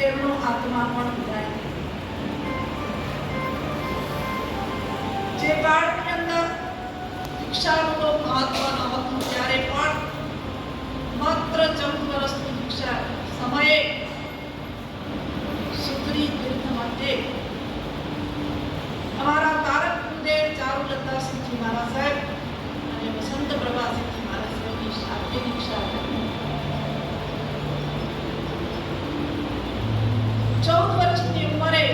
એમનો આત્મા પણ વિદાય. જે કાળની અંદર દીક્ષાનું તો મહત્વ ન હતું, ત્યારે પણ માત્ર 14 વર્ષની દીક્ષા સમયે સુધરી તીર્થ માટે અમારા તારક કુલદેવ ચારુલતા સિંહજી મહારાજ સાહેબ અને વસંત પ્રભા સિંહજી મહારાજ સાહેબની સાથે દીક્ષા કરી. 14 વર્ષની ઉંમરે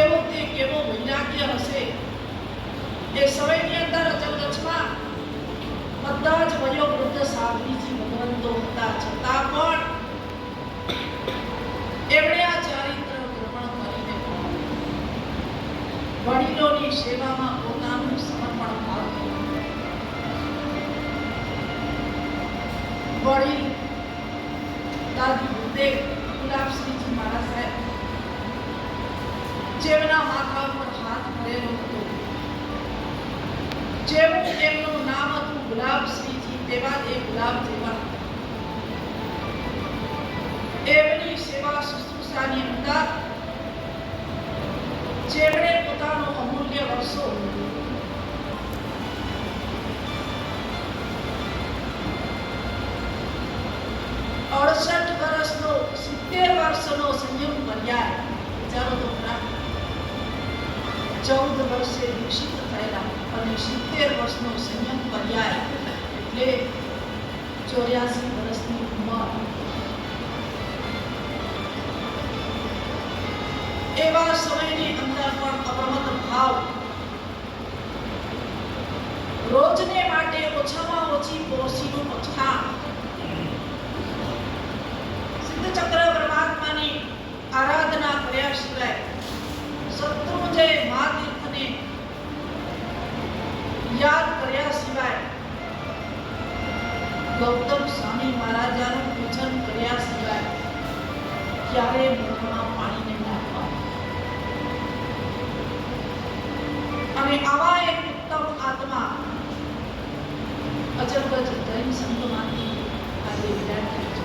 એવો તે કેવો વૈરાગ્ય હશે. એ સમયની અંદર અચલગચ્છમાં બધા જ વયોવૃદ્ધ સાધ્વીજી ભગવંતો હતા, છતાં પણ એમણે આ ચારિત્ર ગ્રહણ કરીને વડીલોની સેવામાં પોતાનું સમર્પણ ભાવ કર્યું. વડીલ દાદી ગુરુદેવ ગુલાબશ્રીજી મહારાજ સાહેબ, જેમના માથા પર હાથ ધરેલો હતો, જેવું એમનું નામ હતું ગુલાબશ્રીજી, તેવા જ એ ગુલાબ જેવા એમની સેવા શુશ્રૂષાની અંદર જેમણે પોતાનો અમૂલ્ય વર્ષો 68 વર્ષનો 70 વર્ષનો સંયમ પર્યાય. વિચારો તો ખરા, 14 વર્ષે દીક્ષિત થયેલા અને 70 વર્ષનો સંયમ પર્યાય એટલે 84 વર્ષની ઉંમર. એવા સમયની અંદર પણ અપ્રમત્ત ભાવ, રોજને માટે ઓછામાં ઓછી પોસીનું પછાણ, સિદ્ધ ચક્ર પરમાત્માની આરાધના કર્યા સિવાય, શત્રુંજય મહાતીર્થને યાદ કર્યા સિવાય, ગૌતમ સ્વામી મહારાજાનું પૂજન કર્યા સિવાય ક્યારે મોઢામાં પાણી નહીં નાખવા. અને આવા એક ઉત્તમ આત્મા અજબગજ જૈન સંતમાંથી આજે વિદાય થાય છે.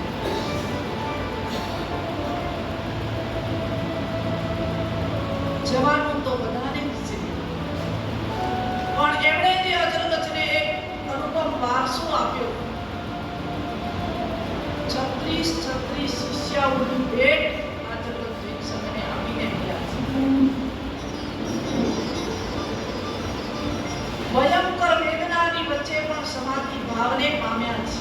જવાનું તો બધાને જ છે, પણ એમણે જે અજરગજને એક અનુપમ વારસો આપ્યો. 36 શિષ્યાઓની ભેટ અજરગજ જૈન સંઘને આપીને ગયા છે. ભયંકર વેદનાની વચ્ચે પણ સમાધિ ભાવને પામ્યા છે.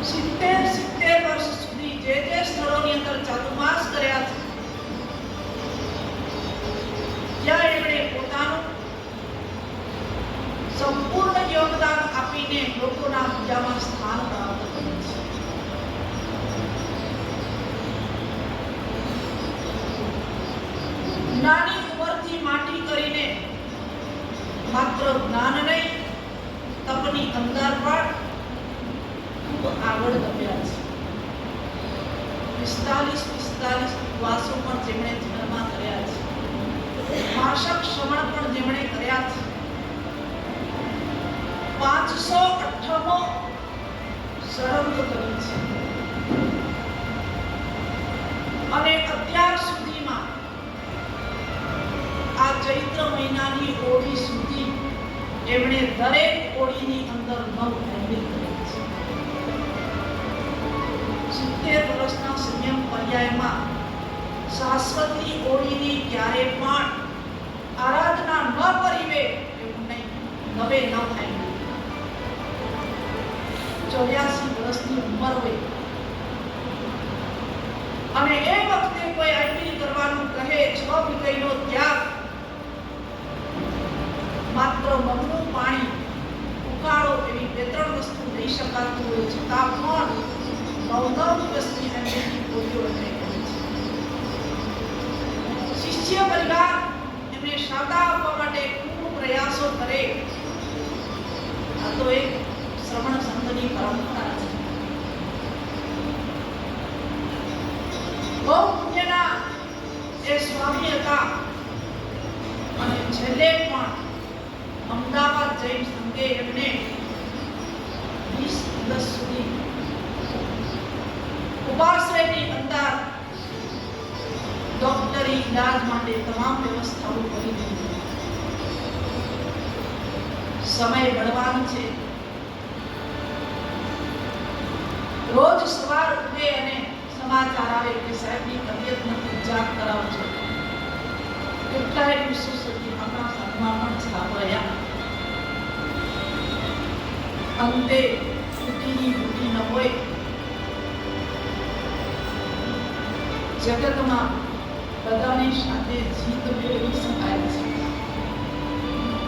સિત્તેર વર્ષ સુધી જે સ્થળોની અંદર ચાતુર્માસ કર્યા છે, ત્યાં એમણે પોતાનું સંપૂર્ણ યોગદાન આપીને લોકોના હૃદયમાં સ્થાન પ્રાપ્ત કર્યું છે. નાની ઉંમરથી માટી કરીને માત્ર જ્ઞાન નહીં, તપની અંદર પણ ખૂબ આગળ ધપ્યા છે. 45 ઉપવાસો પણ જેમણે જીવનમાં કર્યા છે, માસક શ્રવણ પણ જેમણે કર્યા છે, 508મો શરંગ કરી છે. અને અત્યાર સુધીમાં આ ચૈત્ર મહિનાની ઓળી સુધી એમણે દરેક ઓળીની અંદર 9 હેન્ડલ કરી છે. 70 વર્ષના સંયમ પર્યાયમાં શાશ્વતી ઓળીની ક્યારે પણ આરાધના ન કરીવે એવું નહીં. 9 હેન્ડલ, 84 વર્ષની ઉંમર હોય અને એ વખતે કોઈ આઈપીએલ કરવાનું કહે, 6 વિકયનો ત્યાગ, માત્ર મગનું પાણી, ઉકાળો એવી 2-3 વસ્તુ લઈ શકાતું હોય, છતાં પણ 9 દિવસની એમની ગોળીઓ એમણે કરી છે. શિષ્ય પરિવાર એમને શાતા આપવા માટે ખૂબ પ્રયાસો કરે. આ તો એક શ્રવણ સંતની પરંપરા છે. બહુ પુણ્યના એ સ્વામી હતા અને છેલ્લે પણ અમદાવાદ જૈન સંઘે એમને દિવસ સુધી ઉપાશ્રયની અંદર ડોક્ટરી ઇલાજ માટે તમામ વ્યવસ્થાઓ કરી દીધી. સમય બળવાન છે. રોજ સવાર ઉઠે અને સમાચાર આવે કે સાહેબની તબિયત નથી, જાગ કરાવજો. કેટલાય દિવસો સુધી આપણા ઘરમાં પણ છાપર્યા. અંતે છૂટીની બુટી ન હોય. જગતમાં બધાની સાથે જીત મેળવી શકાય છે,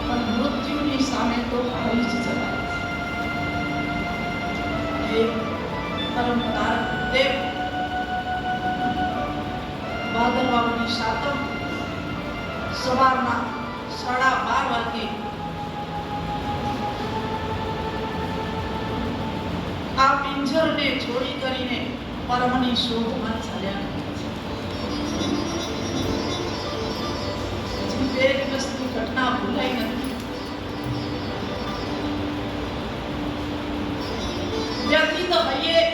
પણ મૃત્યુની સામે તો હારી જ જવાય છે. પરંપરા દેવ ભાદરવાની સાતમ સવારના 12:30 વાગે આ પિંજરને છોડી કરીને પરમની શોધમાં ચાલ્યા ગયા. 2 દિવસની ઘટના ભૂલાઈ નથી. વ્યથિત હૈયે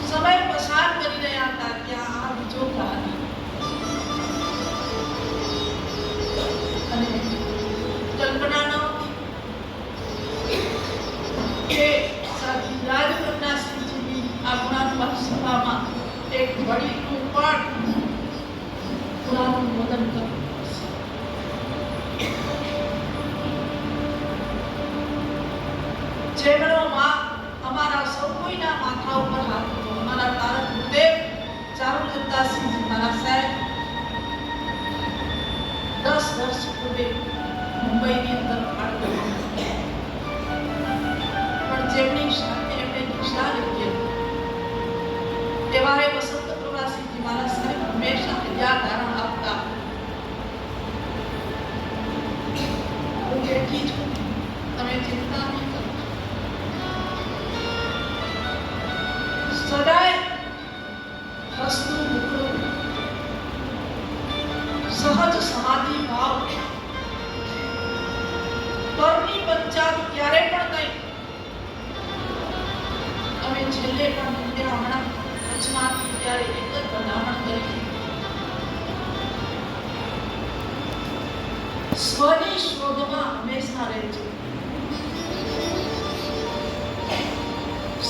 સમય પસાર કરી રહ્યા હતા ત્યાં આ બીજો કાળ અને કલ્પના ન કે સાથી રાજકન્યા સિંહજીની આ ગુણાત્મક સભામાં એક વડીલનું પણ પુરાનું વદન કરવું પડશે. જેમનો માં અમારા સૌ કોઈના માથા ઉપર હાથ હતો. અમારા તારક ગુરુદેવ ચારુલતાસિંહજી મારા સાહેબ 10 વર્ષ પૂર્વે મુંબઈની અંદર પણ જેમની સાથે એમને દીક્ષા લીધી એવા વસંત પ્રવાસીજી મારા સાહેબ હંમેશા હજાર ધારણ આપતા. હું બેઠી છું, તમે ચિંતા નહીં કરો. સદાય હસતું મુખડું, સહજ સમાધિ ભાવ, પરની પંચાત ક્યારે પણ નહીં. અમે છેલ્લે પણ હમણાં કચ્છમાંથી ત્યારે એક જ ભલામણ કરી, સ્વની શોધમાં હંમેશા રહેજો.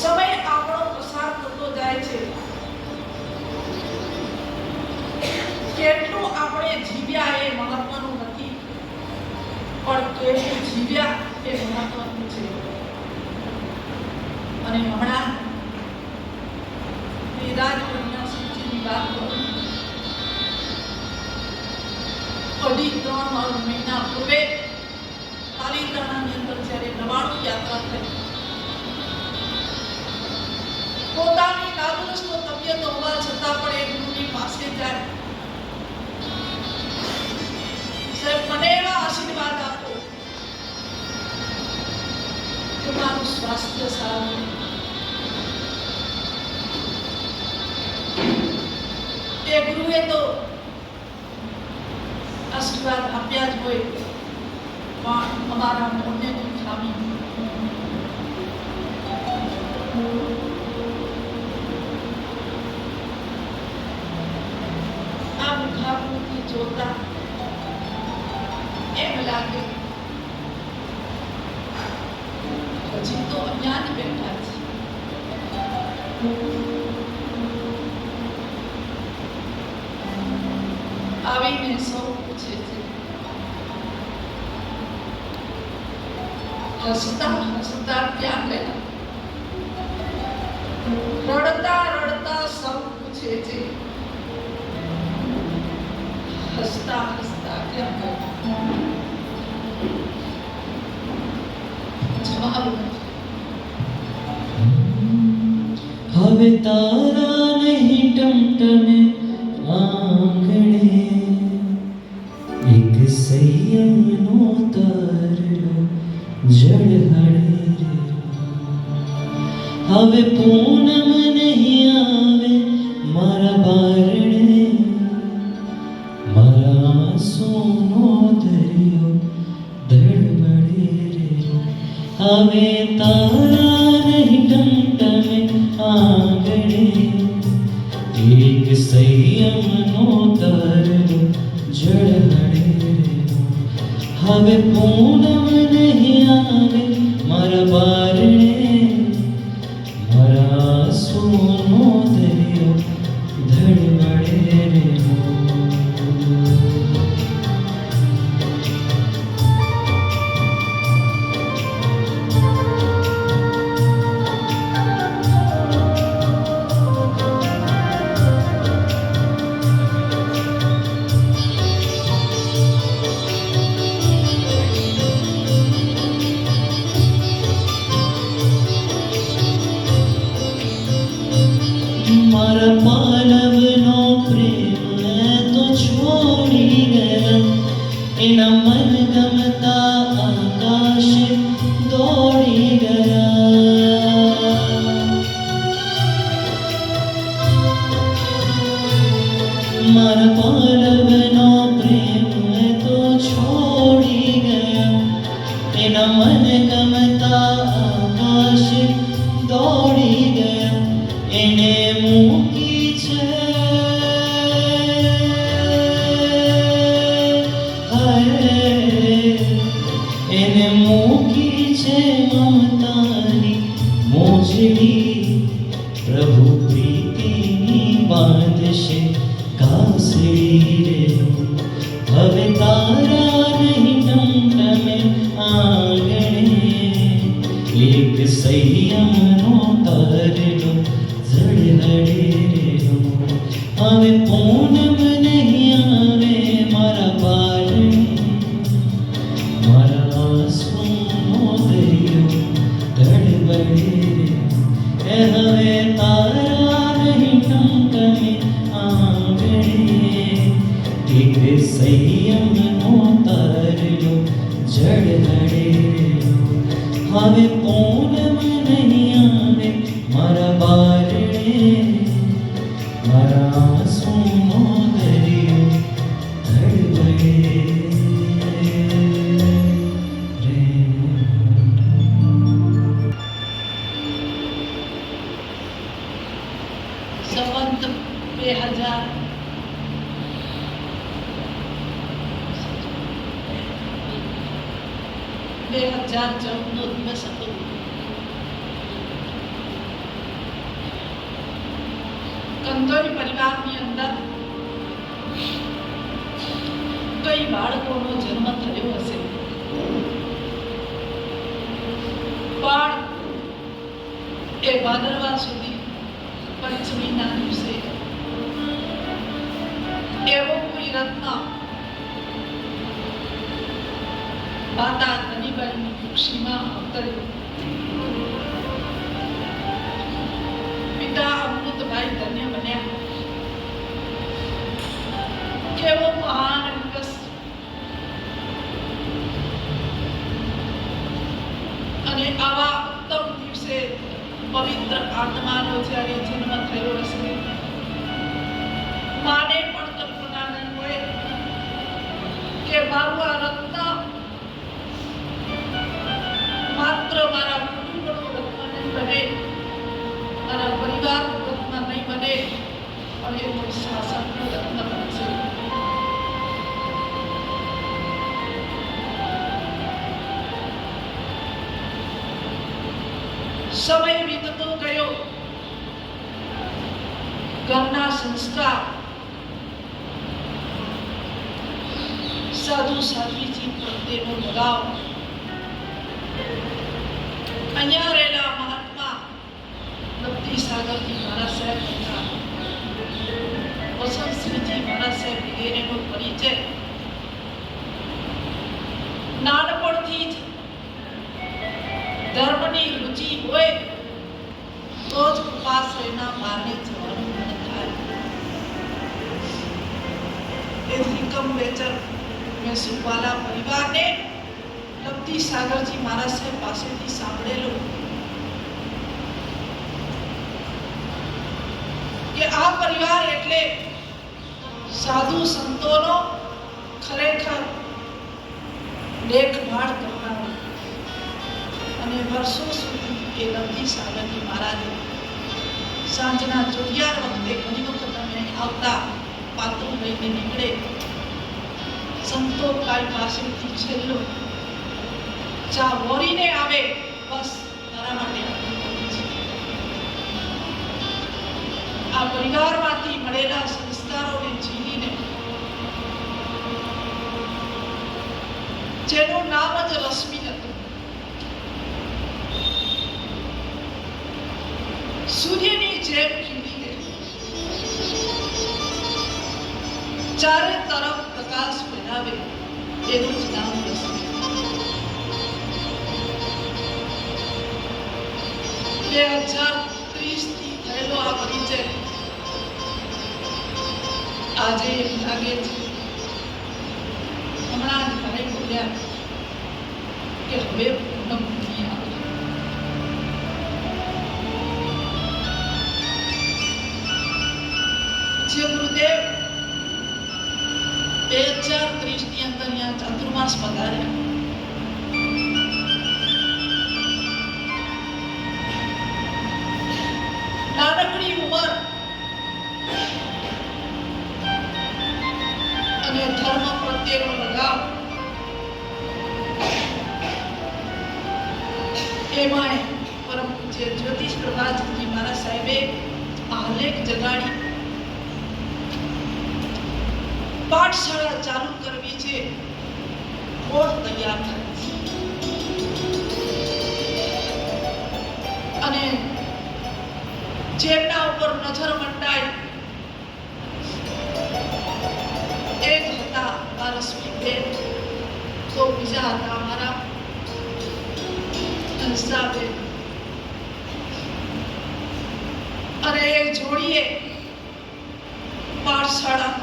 સમય આપણો પસાર થતો જાય છે, કેટલું આપણે જીવ્યા એ મહત્વનું નથી, પણ કેટલું જીવ્યા એ મહત્વનું છે. અને હમણાં રાજકન્યા સિંહજીની વાત કરું. 2.5-3 મહિના પૂર્વે પાલીતાણાની અંદર જ્યારે 99 યાત્રા થઈ, પોતાની નાદુરસ્ત તબિયત હોવા છતાં પણ એ ગુરુની પાસે જાય, સાહેબ મને એવા આશીર્વાદ આપો કે મારું સ્વાસ્થ્ય સારું. એ ગુરુએ તો આશીર્વાદ આપ્યા જ હોય, પણ અમારા મોઢે કોઈ ખામી આ મુખામુખી જોતા એમ લાગે હજી તો અહીંયા જ બેઠા છે. આવીને સૌ પૂછે છે, હસતા હસતા ક્યાં ગયા? રડતા રડતા સૌ પૂછે છે, હસતા હસતા ક્યાં ગયા? જવાબ હવે તારા નહીં ટમટમે આંગણે એક સંયમનો તરલો જળહળે. હવે પૂનમ નહીં આવે મારા બારણે, મારા આંસુનો દરિયો ધડબડે રે. હવે તારા નહીં ટમટમે આંગણે એક સંયમનો તરલો ઝળહળે હવે પૂનમ નહીં આવે મારા બારણે મારા આંસુનો દરિયો ધડમડે રે મારા પાલવનો પ્રેમ તો છોડી ગયા એના મન ગમતા આકાશે દોડી ગયા મારા પાલવનો પ્રેમ તો છોડી ગયા એના મન ગમતા આકાશે દોડી ગયા એને મૂકી છે એને મૂકી છે મમતાની મોજડી પ્રભુ પ્રીતિની બાંધશે કાસડી રે હવે તારા નહીં ટમટમે આંગણે એક સંયમનો તરલો હવે પૂનમ નહીં આવે મારા બારણે મારા આંસુનો દરિયો ધડબડે હવે તારા નહીં ટમટમે આંગણે એક સંયમનો તરલો ઝળહળે હવે પૂનમ નહીં આવે મારા બારણે મારા આંસુનો દરિયો ધડબડે રે સંવત 2014નો દિવસ હતો. કંદોઈ પરિવારની અંદર કઈ બાળકોનો જન્મ થયો હશે, પણ એ ભાદરવા સુધી પંચમીના દિવસે એવો કોઈ રત્ન માતા ધનીબાઈની ખુશીમાં અવતર્યો. પિતા અમૃતભાઈ ધન્ય બન્યા. કેવો મહાન દિવસ! અને આવા ઉત્તમ દિવસે પવિત્ર આત્માનો જ્યારે જન્મ થયો હશે, માને પણ કલ્પના નહીં હોય કે મારું આ રત્ન માત્ર મારા કુટુંબનો રત્ન નહીં બને, મારા પરિવારનો રત્ન નહીં બને, પણ એ કોઈ શાસનનો રત્ન બનશે. સમય વીતતો ગયો. ઘરના સંસ્કાર સાધુ સાધ્વીજી પ્રત્યેનો લગાવ, અહીંયા રહેલા મહાત્મા લપતી સાગરજી મહારાજ સાહેબ હતા, વસંતસિંહજી મહારાજ સાહેબ વગેરેનો પરિચય નાનપણથી જ ધર્મની રુચિ હોય તો જ ઉપાશ્રયના માર્ગે જવાનું મન થાય. તેથી કમબેચર મેં સુખવાલા પરિવારને લપતી સાગરજી મહારાજ સાહેબ પાસેથી સાંભળેલું કે આ પરિવાર એટલે સાધુ સંતોનો ખરેખર દેખભાળ કરનારો. અને વર્ષો સુધી એ લવજી સાગરજી મહારાજે સાંજના 11 વખતે ઘણી વખત અમે આવતા પાત્રું લઈને નીકળે, સંતોષભાઈ પાસેથી છેલ્લો ચા વોરીને આવે, બસ મારા માટે આ પરિવારમાંથી મળેલા સંસ્કારોને જીવીને જેનું નામ જ રશ્મિ હતું, સૂર્યની જેમ ખીલીને ચારે તરફ પ્રકાશ ફેલાવે, એનું જ નામ રશ્મિ. 2030 થી થયેલો આ પરિચય આજે એમ લાગે છે, હમણાં જ ભાઈ બોલ્યા કે હવે પૂનમ નહીં આવે. જે ગુરુદેવ 2030 ની અંદર અહીંયા ચાતુર્માસ પધાર્યા, નાનકડી ઉંમર અને ધર્મ પ્રત્યેનો લગાવ, એમાં પરમ પૂજ્ય જ્યોતિષ પ્રભાતજી મહારાજ સાહેબે આલેખ જગાડી પાઠશાળા ચાલુ કરવી છે, કોણ તૈયાર થાય અને જેમના ઉપર નજર મંડાય એ જ હતા રશ્મિબેન, તો બીજા હતા અમારા હંસાબેન, અને એ જોડીએ પાઠશાળા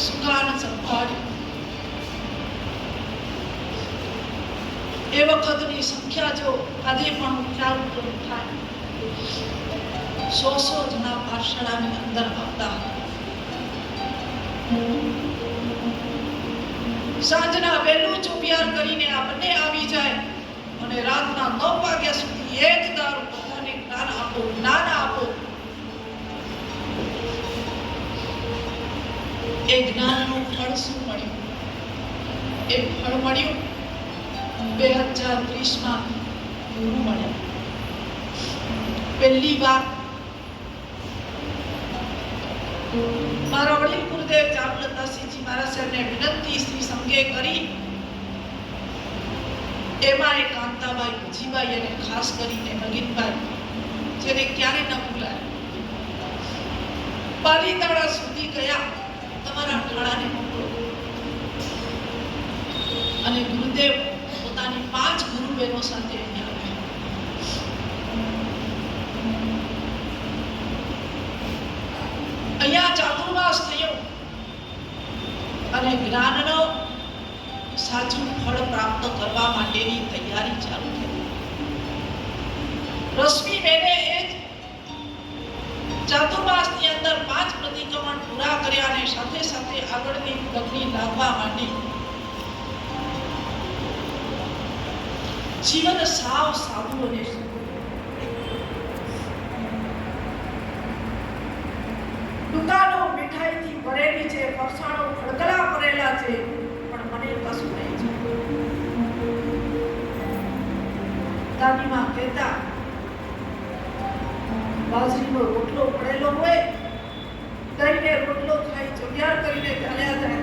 સુકાન સંભાળ્યું. એ વખતની સંખ્યા જો આજે પણ ખ્યાલ થાય, 100 જણા પાઠશાળાની અંદર આવતા. સાંજના વહેલું ચોપિયાર કરીને આ બંને આવી જાય અને રાતના 9 વાગ્યા સુધી એક દારૂ બધાને જ્ઞાન આપો, જ્ઞાન આપો. એ જ્ઞાનનું ફળ શું મળ્યું? એ ફળ મળ્યું 2030 માં ગુરુ મળ્યા. પહેલી વાર મારા વડીલ ગુરુદેવ ચારુલતાસિંહજી મહારાજ સાહેબને વિનંતી શ્રી સંઘે કરી, એમાં એક કાંતાબાઈ, ભજીબાઈ અને ખાસ કરીને નગીનબાઈ, જેને ક્યારે ન ભૂલાય, પાલીતાણા સુધી ગયા, તમારા ઠાણાને મોકલો. અને ગુરુદેવ પોતાની 5 ગુરુ બહેનો સાથે અહીંયા આવ્યા. અહીંયા ચાતુર્માસ થયો અને જ્ઞાનનો સાચું ફળ પ્રાપ્ત કરવા માટેની તૈયારી ચાલુ થઈ. રશ્મિબેને એ ચાતુર્માસની અંદર 5 પ્રતિક્રમણ પૂરા કર્યા અને સાથે સાથે આગળની લગ્ન લાવવા માટે જીવન સાવ સાદું અને દુકાનો મીઠાઈથી ભરેલી છે, ફરસાણો ખડગલા ભરેલા છે, પણ મને કશું નહીં છે. દાદીમાં કહેતા, બાજરીનો રોટલો પડેલો હોય, દહીંને રોટલો ખાઈ ચોગ્યાર કરીને ચાલ્યા જાય,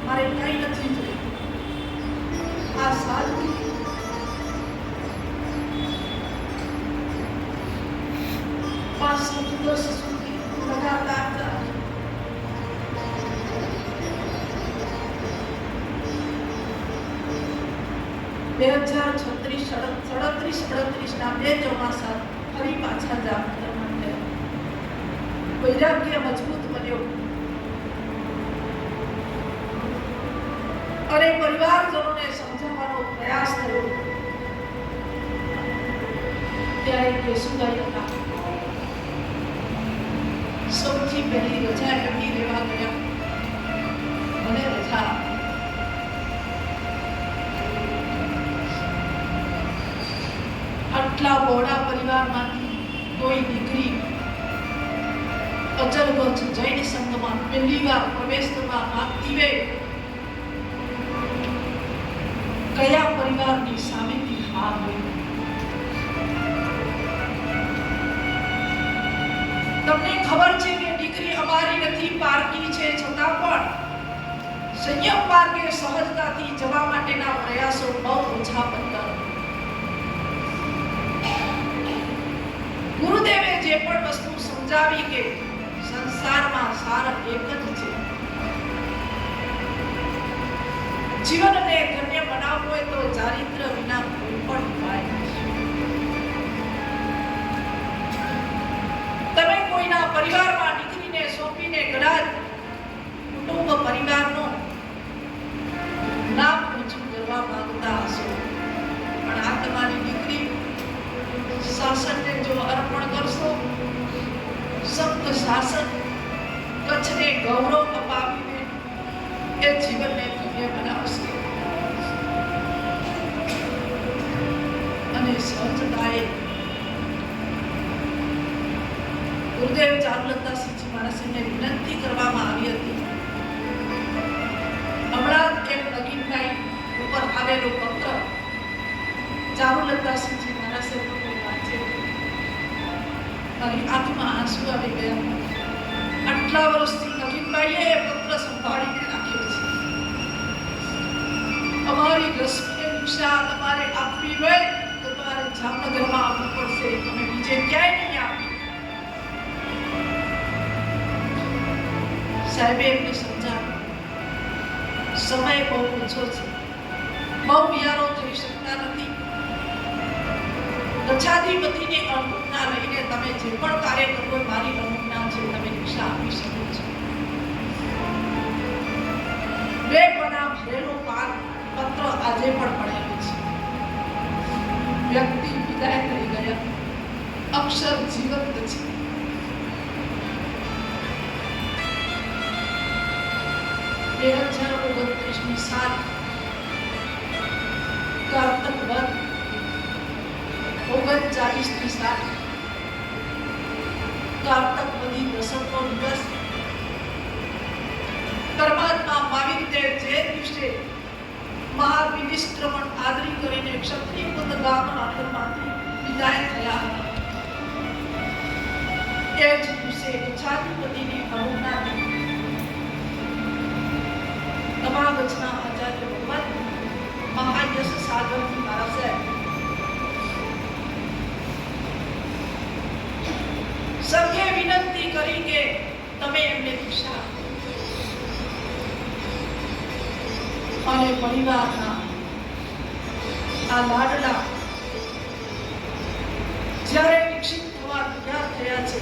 મારે કઈ નથી જોયું. આ સાદગી વર્ષ સુધી લગાતાર ચાલે. 2036 ના 2 ચોમાસા ફરી પાછા જામનગરમાં થયા. વૈરાગ્ય મજબૂત બન્યો અને પરિવારજનોને સમજાવવાનો પ્રયાસ કર્યો. ત્યારે કેશુભાઈ હતા, સૌથી પહેલી રજા એમની લેવા ગયા. મને રજા આટલા બહોળા પરિવારમાંથી કોઈ દીકરી અચલગચ જૈન સંઘમાં પહેલી વાર પ્રવેશ કરવા માંગતી હોય, કયા પરિવારની સામેથી હા હોય? તમને ખબર છે કે દીકરી અમારી નથી, પારકી છે, છતાં પણ સંયમ માર્ગે સહજતાથી જવા માટેના પ્રયાસો બહુ ઓછા બનતા. ગુરુદેવે જે પણ વસ્તુ સમજાવી કે સંસારમાં સાર એક જ છે, જીવનને ધન્ય બનાવવું હોય તો ચારિત્ર વિના કોઈ પણ ઉપાય નથી. તમે કોઈના પરિવારમાં દીકરીને સોંપીને કદાચ કુટુંબ પરિવારનો નામ ઊંચું કરવા માંગતા હશો, પણ આ તમારી દીકરી શાસનને જો અર્પણ કરશો, સખ્ત શાસન કચ્છને ગૌરવ અપાવીને એ જીવનને ધન્ય બનાવશે. અને સહજતાએ ગુરુદેવ ચારુલતાસિંહજી મહારાજને વિનંતી કરવામાં આવી હતી. હમણાં એક નગીનભાઈ ઉપર આવેલો પત્ર ચારુલતાસિંહજી મહારાજે વાંચ્યો, મારી આંખમાં આંસુ આવી ગયા. આટલા વર્ષથી નગીનભાઈએ એ પત્ર સંભાળીને રાખ્યો છે. અમારી રશ્મિને દીક્ષા તમારે આપવી હોય તો તમારે જામનગરમાં આપવું પડશે, તમે બીજે ક્યાંય નહીં આપી. સાહેબે એમને સમજાવ્યું, સમય બહુ ઓછો છે, બહુ વિયારો થઈ શકતા નથી. દક્ષાધિપતિની અનુજ્ઞા લઈને તમે જે પણ કાર્ય કરો, મારી અનુજ્ઞા છે, તમે દીક્ષા આપી શકો છો. બે પના ભરેલો પત્ર આજે પણ પડેલો છે. વ્યક્તિ વિદાય થઈ ગયા, અક્ષર જીવંત છે. સાલ કારતક વદ 39 સાલ કારતક વદી દસમનો દિવસ પરમાત્મા મહાવીર દેવ જે દિવસે મહાવિનિષ્ક્રમણ આદરી કરીને ક્ષત્રિય કુંદ ગામના આશ્રમમાંથી વિદાય થયા હતા. એ જ દિવસે દક્ષાધિપતિની અનુજ્ઞાથી તમાગચના આચાર્ય ભગવાન મહાયશ સાગરજી મહારાજે સૌએ વિનંતી કરી કે તમે એમને દીક્ષા અને પરિવારના આ લાડલા જ્યારે દીક્ષિત થવા તૈયાર થયા છે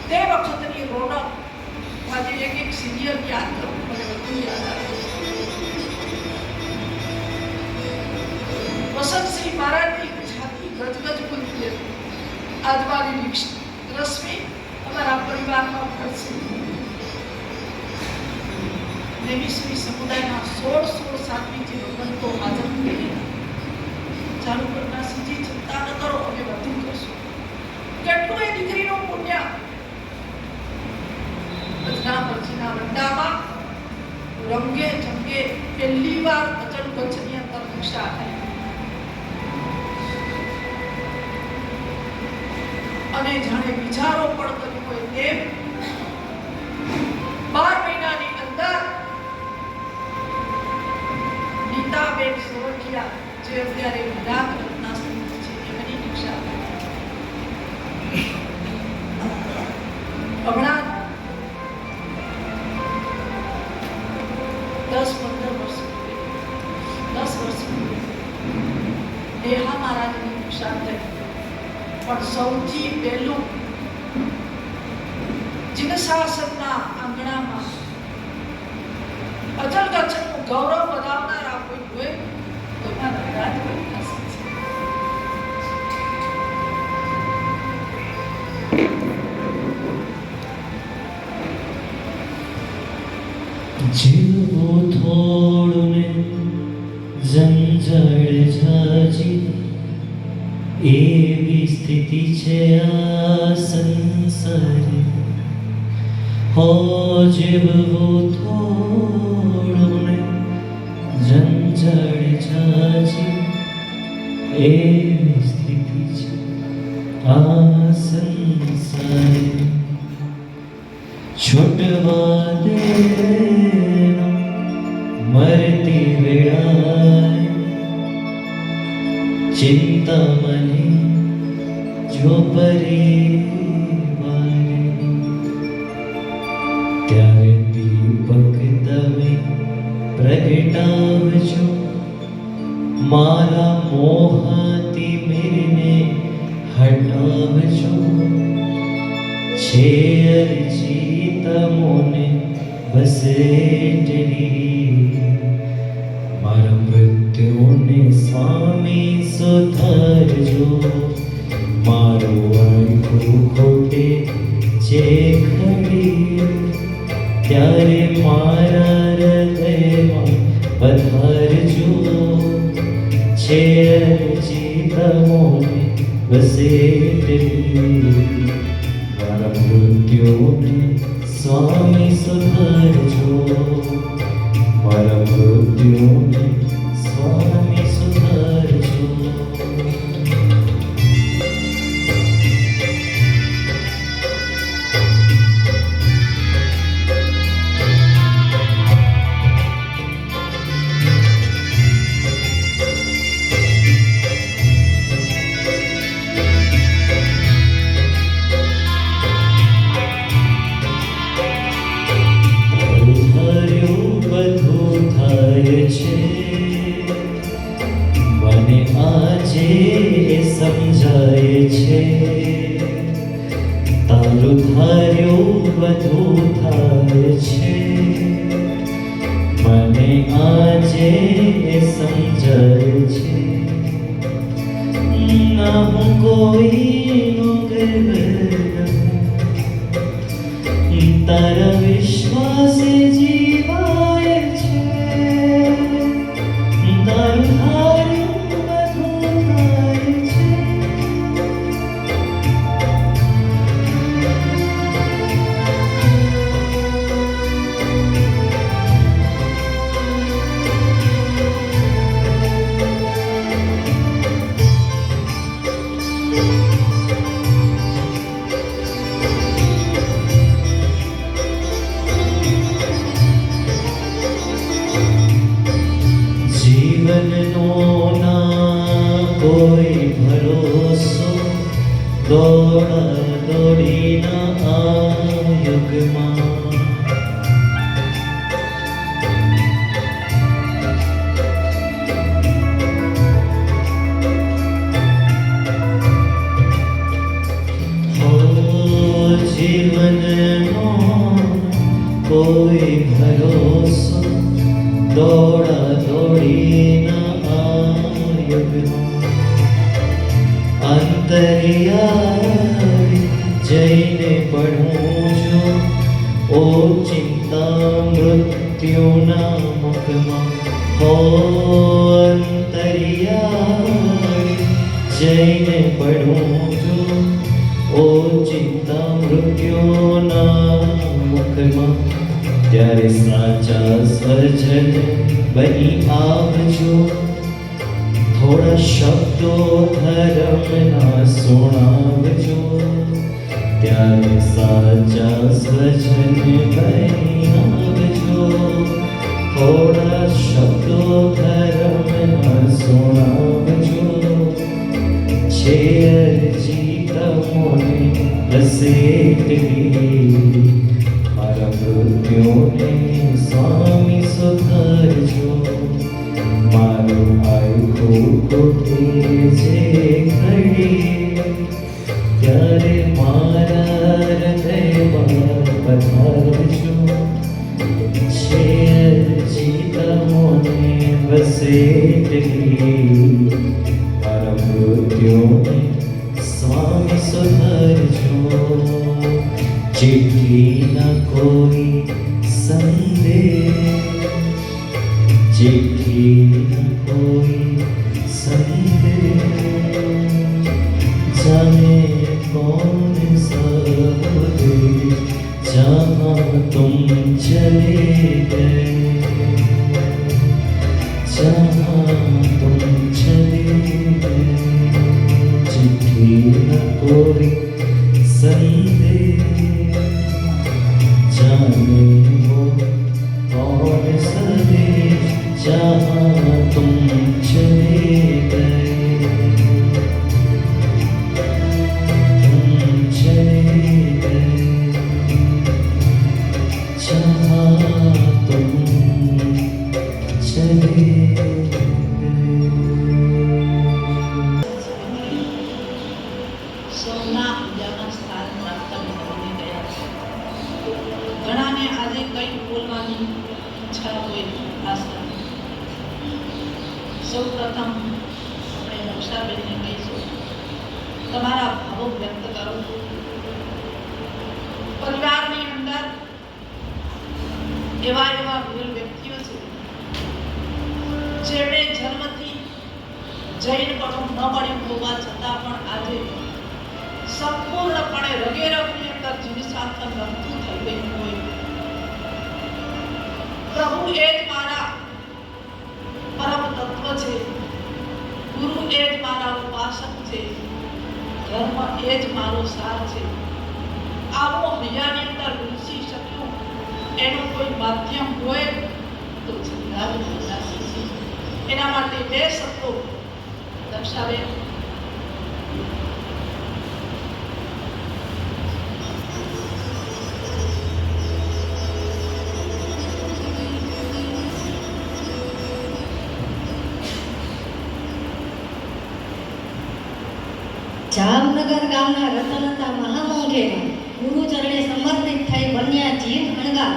તે વખતની રોનક આજે એક સિનિયર યાદ કરું મને બધું યાદ આવે. વસંતસિંહ મહારાજની છાતી ગજગજ બોલતી હતી. આજવાની દીક્ષિત રશ્મિ અમારા પરિવારમાં ભરશે. દેવીશ્રી સમુદાયના 16 સાધ્વીજી ભગવંતો હાજર થઈ ચાલુ કરના સીધી ચિંતા ન કરો, અમે બધું કરશું. કેટલું એ દીકરીનું પુણ્ય. રચના વંડામાં રંગે જંગે પહેલી વાર અચલ કચ્છની અંદર દીક્ષા થઈ અને જાણે વિચારો પણ કર્યું હોય તેમ 12 મહિનાની અંદર નીતાબેન સોરઠિયા જે અત્યારે વિરાટ રત્ના સંત છે એમની દીક્ષા થઈ. હમણાં 10 વર્ષ નેહા મહારાજની દીક્ષા થઈ. પણ સૌથી પહેલું જીનશાસનના આંગણામાં અચલ કચ્છનું ગૌરવ વધારનારા કોઈ હોય તો મારા રાજવૈયા જીવવું થોડું ને જંજળ ઝાજી એવી સ્થિતિ છે આ સંસારે, હો જીવવું થોડું ને જંજાળ જાજી. એવી સ્થિતિ છે આ સંસારે, છૂટવા દેનો મરતી વેળાએ. ચિંતા મને જો પરિવારે, ત્યારે દીપક તમે પ્રગટાવજો. મારા મોહથી મેરને હટાવજો. છે અરજી તમોને બસ એટલી, મારા મૃત્યુને સ્વામી સુધારજો. મારું આંખું ખોટે જે ખડી, ત્યારે મારા હૃદયમાં પધારજો. છે અરજી તમોને બસ એટલી, મારા મૃત્યુને સ્વામી સુધારજો. મારા મૃત્યુને સ્વામી સુધારજો. બધું થાય છે મને આજે સમજાય છે. તારું ધાર્યું બધું થાય છે મને આજે સમજાય છે. ના હું કોઈનો ગર્વ નહીં, તારા વિશ્વાસે જીવાય છે. તારું ધાર્યું બધું થાય છે. જીવનનો ના કોઈ ભરોસો, દોડા દોડીના આ યુગમાં. હો જીવનનો કોઈ ભરોસો, દોડા દોડીના આ યુગમાં. અંતરિયાળી જઈને પડું છું ઓચિંતા મૃત્યુના મુખમાં. હો અંતરિયાળી જઈને પડું છું ઓચિંતા મૃત્યુના મુખમાં. ત્યારે સાચા સ્વજન બની આવજો. થોડા શબ્દો ધર્મના સુણાવજો. ત્યારે સાચા સ્વજન બની આવજો. થોડા શબ્દો ધર્મના સુણાવજો. છે અરજી તમોને બસ એટલી, મારા મૃત્યુને સ્વામી સુધારજો. મારું આખું ખોટે જે ઘડી, ત્યારે મારા હૃદયમાં પધારજો. છે અરજી તમોને બસ એટલી, મારા મૃત્યુને સ્વામી સુધારજો. ચિઠ્ઠી ના કોઈ સંદેશ, ચિઠ્ઠી ના કોઈ સંદેશ, गए जहाँ तुम चले गए चिट्ठी न कोई संदेश जाने वो और संदेश जहाँ तुम चले गए तुम चले गए जहाँ तुम चले સૌના પૂજામાં સ્થાન પ્રાપ્ત કરીને ગયા છે. ઘણાને આજે કંઈક બોલવાની ઈચ્છા હોય આશા. સૌ પ્રથમ આપણે રક્ષાબેનને કહીશું તમારા ભાવો વ્યક્ત કરો. પરિવારની અંદર એવા વીર વ્યક્તિઓ છે જેમણે જન્મથી જૈનપણું ન મળ્યું હોવા છતાં પણ આજે સંપૂર્ણપણે રગે રગની અંદર જેની સાથે રમતું થઈ ગયું હોય. પ્રભુ એ જ મારા પરમ તત્વ છે, ગુરુ એ જ મારા ઉપાસક છે, ધર્મ એ જ મારો સાર છે. આવો હૈયાની અંદર ઘૂસી શક્યું એનું કોઈ માધ્યમ હોય તો જિંદાવી વિલાસી છે. એના માટે બે શબ્દો દર્શાવે. જામનગર ગામના રતનતા મહામોંઘેમાં ગુરુચરણે સમર્પિત થઈ બન્યા જીવ અણગાર.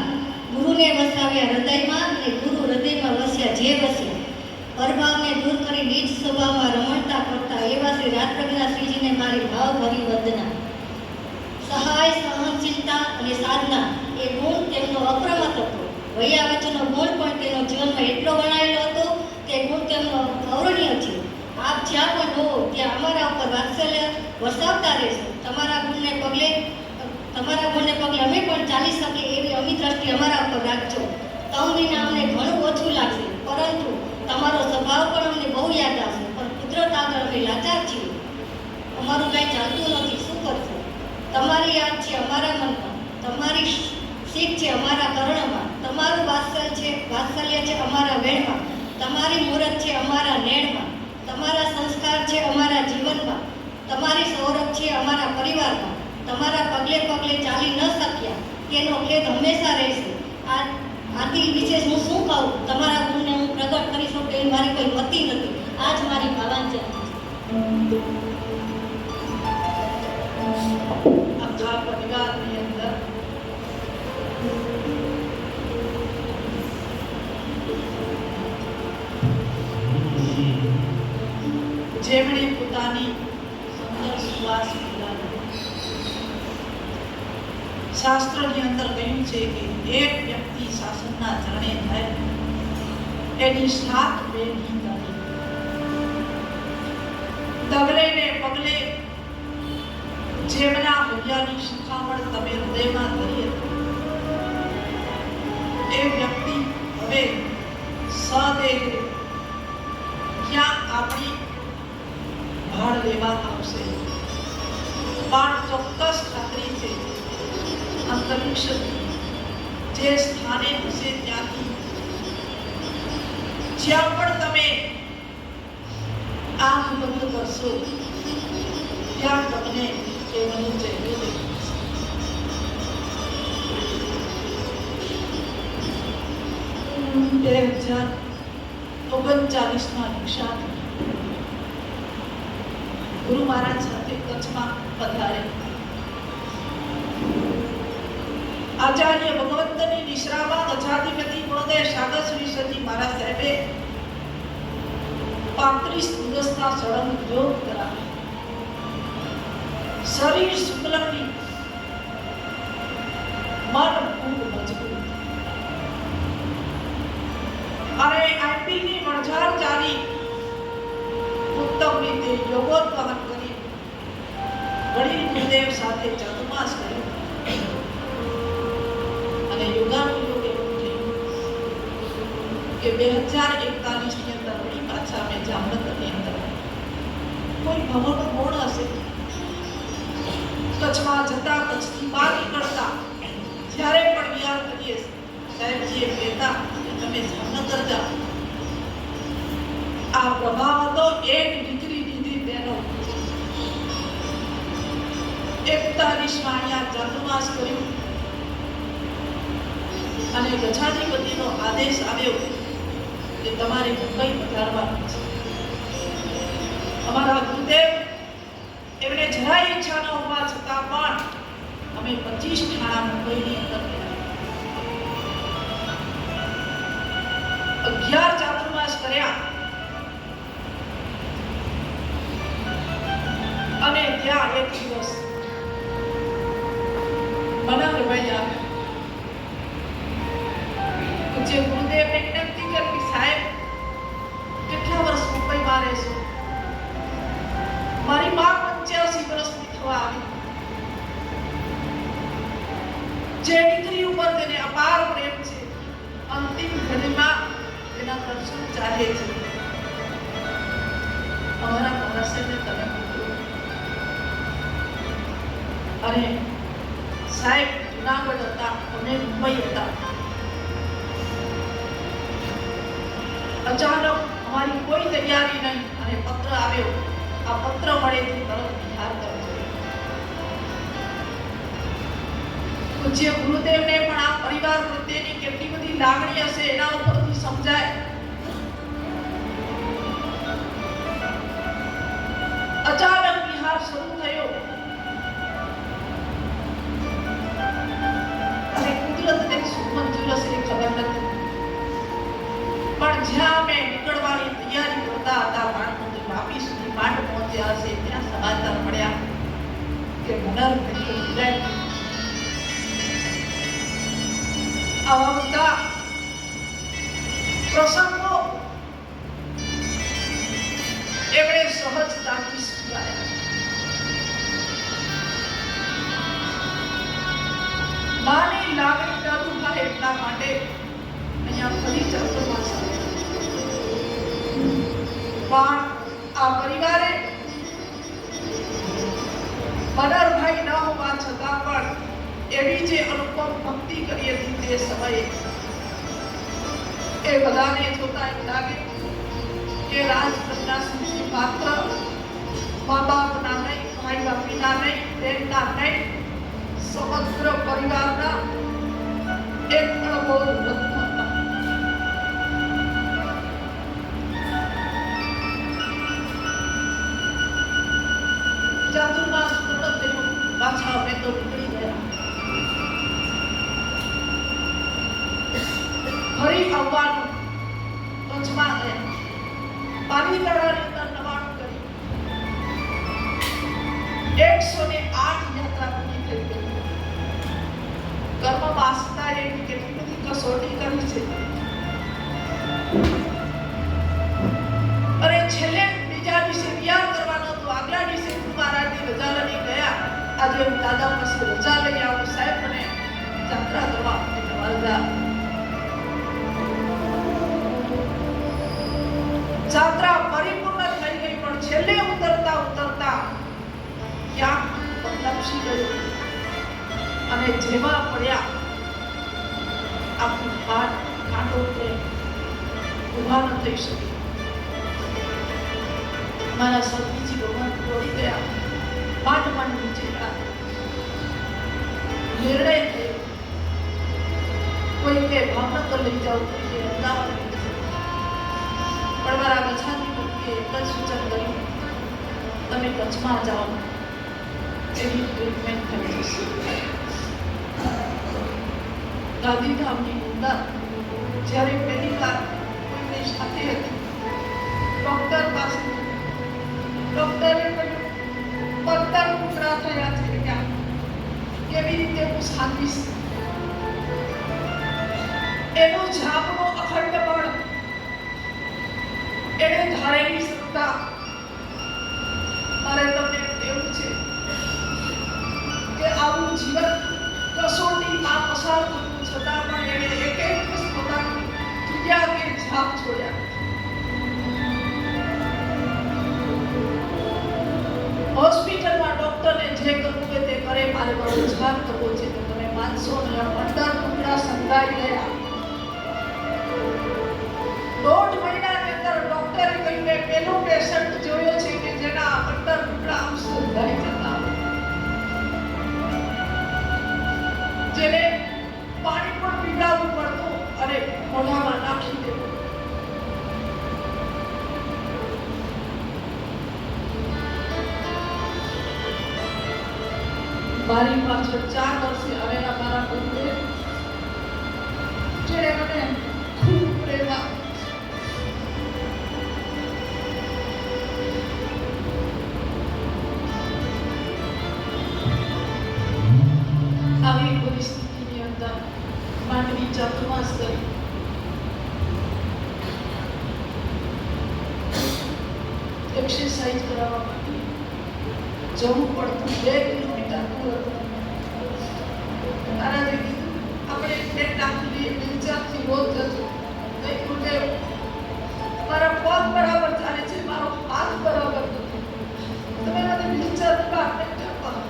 ગુરુને વસાવ્યા હૃદયમાં અને ગુરુ હૃદયમાં વસ્યા જે વસ્યા. પરભાવને દૂર કરી નિજ સ્વભાવમાં રમણતા કરતા એવા શ્રી રાતપ્રજ્ઞા શ્રીજીને મારી ભાવભરી વંદના. સહાય, સહનશીલતા અને સાધના એ ગુણ તેમનો અપ્રમત હતો. વૈયાવચનો ગુણ પણ તેનો જીવનમાં એટલો વણાયેલો હતો તે ગુણ તેમનો ગૌરવનીય છે. આપ જ્યાં પણ હો ત્યાં અમારા ઉપર વાત્સલ્ય વરસાવતા રહેશો. તમારા ગુણને પગલે અમે પણ ચાલી શકીએ એવી અમી દ્રષ્ટિ અમારા ઉપર રાખજો. તમ વિના અમને ઘણું ઓછું લાગશે, પરંતુ તમારો સ્વભાવ પણ અમને બહુ યાદ આવશે. પણ કુદરત આગળ અમે લાચાર છીએ, અમારું કાંઈ ચાલતું નથી, શું કરશું? તમારી યાદ છે અમારા મનમાં, તમારી શીખ છે અમારા કર્ણમાં, તમારું વાત્સલ્ય છે અમારા વેણમાં, તમારી મૂરત છે અમારા નેણમાં, તમારા સંસ્કાર છે અમારા જીવનમાં, તમારી સૌરભ છે અમારા પરિવારમાં. તમારા પગલે પગલે ચાલી ન શક્યા તેનો ખેદ હંમેશા રહેશે. આથી વિશેષ હું શું કહું? તમારા ગુણને હું પ્રગટ કરી શકું એવી મારી કોઈ મતિ નથી. આ જ મારી ભાવાંજલિ છે. આખા પરિવારની અંદર જેમણે પોતાની સુંદર સુવાસ ફેલાવી. શાસ્ત્રની અંદર કહ્યું છે કે એક વ્યક્તિ શાસનના ચરણે થાય એની 7 પેઢી કરે. ડગલે ને પગલે જેમના હૈયાની શિખામણ તમે હૃદયમાં ધરી હતી એ વ્યક્તિ હવે સદેહ ક્યાં આપણી ભાળ લેવા આવશે. પણ ચોક્કસ ખાતરી છે અંતરિક્ષ જે સ્થાને હશે ત્યાંથી જ્યાં પણ તમે આંખ બંધ કરશો ત્યાં તમને એ મનુષ્ય દેખાશે. 2039માં દીક્ષા ગુરુ મહારાજ સાથે કચ્છમાં પધારે. આચાર્ય ભગવંતની નિશ્રામાં ગજાધિપતિ મહોદય સાગર શ્રી સજી મહારાજ સાહેબે 35 દિવસના સળંગ યોગ કરાવ્યા. શરીર શુક્લની મન ખૂબ મજબૂત અને આઈપીની વણઝાર ચાલી ઉત્તમ રીતે યોગોત્પાદન કરી વડીલ ગુરુદેવ સાથે ચાતુર્માસ કર્યો અને યોગાનુયોગ કે 2041 ની અંદર વળી પાછા અમે જામનગરની અંદર કોઈ ભવોનો મોડ હશે કચ્છમાં જતા, કચ્છથી બહાર નીકળતા જ્યારે પણ વિહાર કરીએ સાહેબજીએ કહેતા કે તમે જામનગર જાઓ. આ પ્રભાવ હતો એક ડિગ્રી દીધી તેનો. 41 અહીંયા ચાતુર્માસ કર્યું અને ગજાધિપતિનો આદેશ આવ્યો કે તમારે મુંબઈ પધારવાનું છે. અમારા ગુરુદેવ એમને જરાય ઈચ્છા ન હોવા છતાં પણ અમે 25 ઠાણા મુંબઈની અંદર ગયા. 11 ચાતુર્માસ કર્યા અને ત્યાં એક દિવસ મનોહરભાઈ આવ્યા. પૂજ્ય ગુરુદેવને વિનંતી કરી, સાહેબ કેટલા વર્ષ મુંબઈમાં રહેશો? મારી માં 85 વર્ષની થવા આવી. જે દીકરી ઉપર તેને અપાર પ્રેમ છે, અંતિમ ઘડીમાં તેના દર્શન ચાહે છે. અમારા પ્રવાસીને તમે મોકલો. અને સાહેબ જુનાગઢ હતા, અમે મુંબઈ હતા. અચાનક અમારી કોઈ તૈયારી નહીં અને પત્ર આવ્યો. આ પત્ર મળેથી તરત બિહાર તરફ. પૂજ્ય ગુરુદેવને પણ આ પરિવાર પ્રત્યેની કેટલી બધી લાગણી હશે એના ઉપરથી સમજાય. અચાનક બિહાર શરૂ થયો અને કુદરતને શું મંજૂર હશે એ ખબર નથી. પણ જ્યાં અમે નીકળવાની તૈયારી કરતા હતા, વાપી સુધી માંડ પહોંચ્યા હશે, ત્યાં સમાચાર મળ્યા કે મનોહરભાઈ વિદાય. આવા બધા પ્રસંગો એમણે સહજતાથી સ્વીકાર્યા. માની લાગણી ન દુખાય એટલા માટે અહીંયા ફરી ચાતુર્માસ પણ આ પરિવારે મનોહરભાઈ ન હોવા છતાં પણ એવી જે અનુપમ ભક્તિ કરી હતી તે સમયે એ બધાને જોતા એમ લાગે કે રાજપ્રજા સુધી માત્ર મા બાપના નહીં, ભાઈ બાપીના નહીં, બહેનના નહીં, સમગ્ર પરિવારના એક અણમોલ રત્ન હતા. ચાતુર્માસ પૂર્ણ થયું, પાછા અમે તો નીકળી ગયા. ફરી આવવાનું કચ્છમાં ગયા. પાલીતાણાની અંદર નવાણું કરી 108 યાત્રા પૂરી થઈ ગઈ. કર્મ વાસના એની કેટલી બધી કસોટી કરી છે. અને છેલ્લે બીજા દિવસે વિહાર કરવાનો હતો. આગલા દિવસે મહારાજની રજા લઈ ગયા. આજે હું દાદા પાસે રજા લઈ આવું, સાહેબ મને જાત્રા કરવા રજા. જાત્રા પરિપૂર્ણ થઈ ગઈ, પણ છેલ્લે ઉતરતા ઉતરતા ક્યાંક લપસી ગયું અને જેમાં પડ્યા આપણું હાથ કાંટો ઉતરે, ઊભા ન થઈ શકે. મારા સદગુરુજી ભગવાન દોડી ગયા, માંડ માંડ નીચે ગયા. નિર્ણય થયો, કોઈ કે ભાવનગર લઈ જાઓ, કોઈ કે અમદાવાદ લઈ જાઓ. પણ મારા ગજાધિપતિએ એક જ સૂચન કર્યું, તમે કચ્છમાં જાઓ, એની ટ્રીટમેન્ટ થઈ જશે. ગાંધીધામની અંદર જ્યારે પહેલી વાર કોઈની સાથે હતી, ડોક્ટર પાસે ડોક્ટરે કહ્યું 15 ટુકડા થયા છે, ક્યાં કેવી રીતે હું સાંભળીશ? એનો જાપનો અખંડ બળ, એને ધારેલી શ્રદ્ધા. મારે તમને એવું છે કે આવું જીવન કસોટીમાં પસાર થતું છતાં પણ એને એક એક દિવસ પોતાની ક્રિયા કે જાપ વિચાર કરવો છે તો તમે માનશો ને 15 ટુકડા સંધાઈ ગયા. 1.5 મહિનાની અંદર ડોક્ટરે કહ્યું મેં પેલો પેશન્ટ જોયો છે કે જેના 15 ટુકડા આમ સંધાઈ જતા, જેને પાણી પણ પીવડાવવું પડતું અને મોઢામાં નાખી દેવું. મારી પાછળ 4 વર્ષે આવેલા મારા ગુરુએ જેણે મને ખૂબ પ્રેમ આપી, આવી પરિસ્થિતિની અંદર માંડવી ચાતુર્માસ કરી એક્સરસાઇઝ કરાવવા માટે જવું પડતું 2 કિલોમીટર દૂર હતું. તારાજી કીધું આપણે ટ્રેન નાખી વિલચરથી રોજ જશું. કઈ ગુરુદેવ મારા પગ બરાબર ચાલે છે, મારો હાથ બરાબર નથી, તમે મને વિલચર કાઢને જવા.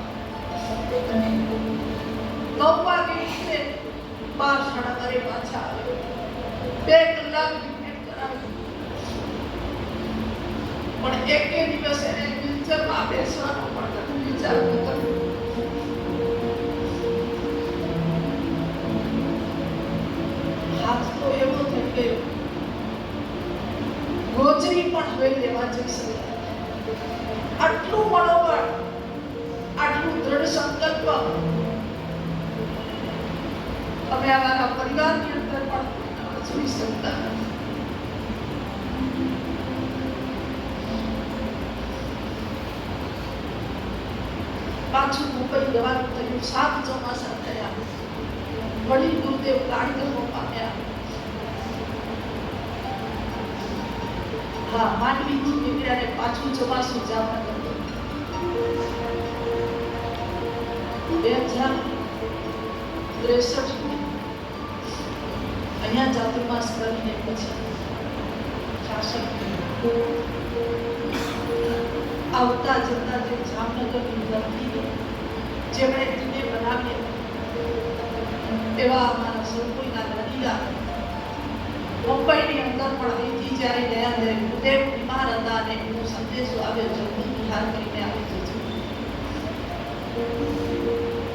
9 વાગે નીકળે, 12:30 પાછા આવે. 2 કલાક ટ્રીટમેન્ટ કરાવી પણ એકે દિવસ એને વિલચરમાં બેસવાનો પણ વિચાર નહોતો. હાથ તો એવો થઈ ગયો, ગોચરી પણ હવે લેવા જઈ શકે. આટલું મનોબળ, આટલું દ્રઢ સંકલ્પ અમે અમારા પરિવારની અંદર પણ જોઈ શકતા નથી. પાછું મુંબઈ જવાનું થયું. 7 ચોમાસા થયા. વળી ગુરુદેવ કાળીધર્મ પામ્યા. હા, માંડવીથી નીકળ્યા ને પાછું ચોમાસું જવાનું હતું. 2063 અહીંયા ચાતુર્માસ કરીને પછી શાસક આવતા જતા જે જામનગરની ધરતીને જેમણે તેને બનાવી એવા અમારા સરકોઈના નદીલા મુંબઈની અંદર પણ અહીંથી જ્યારે ગયા ત્યારે ગુરુદેવ બીમાર હતા અને એનો સંદેશો આવ્યો જલ્દી બિહાર કરીને આવી જજો.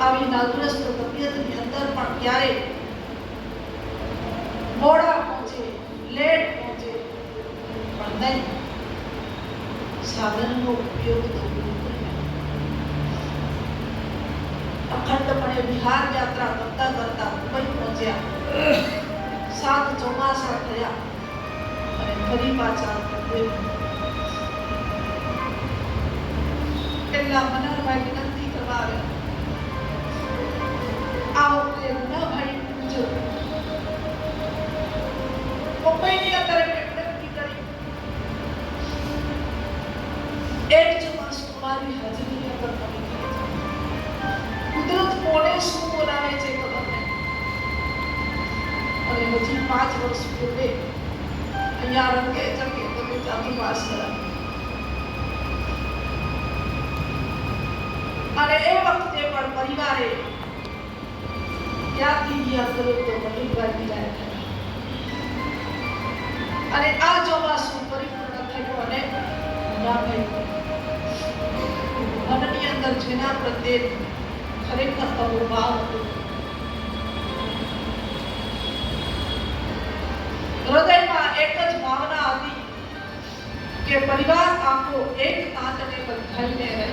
આવી નાદુરસ્ત તબિયતની અંદર પણ ક્યારે મોડા પહોંચે, લેટ પહોંચે પણ નહીં, સાધનનો ઉપયોગ તો અખંડપણે બિહાર યાત્રા કરતા કરતા મુંબઈ પહોંચ્યા. 7 ચોમાસા થયા અને ફરી પાછા એટલા મનોહરભાઈ વિનંતી કરવા આવ્યા. આ વખતે મુન્નાભાઈ પૂછો મુંબઈની અંદર વિનંતી કરી એક ચોમાસું મારી હાજરીની અંદર પડી ગયું. કુદરત કોને શું બોલાવે છે ખબર નહીં. અને હજી 5 વર્ષ પૂર્વે અહીંયા રંગે ચંગે તમે ચાતુર્માસ કરાવી અને એ વખતે પણ પરિવારે ત્યાંથી ગયા કરો તો મલિકભાઈ વિદાય થયા અને આ ચોમાસું પરિપૂર્ણ થયું અને મુન્નાભાઈ મનની અંદર જેના પ્રત્યે ખરેખર અનુભાવ હતો, હૃદયમાં એક જ ભાવના હતી કે પરિવાર આખો એક તાંતને બંધાઈને રહે.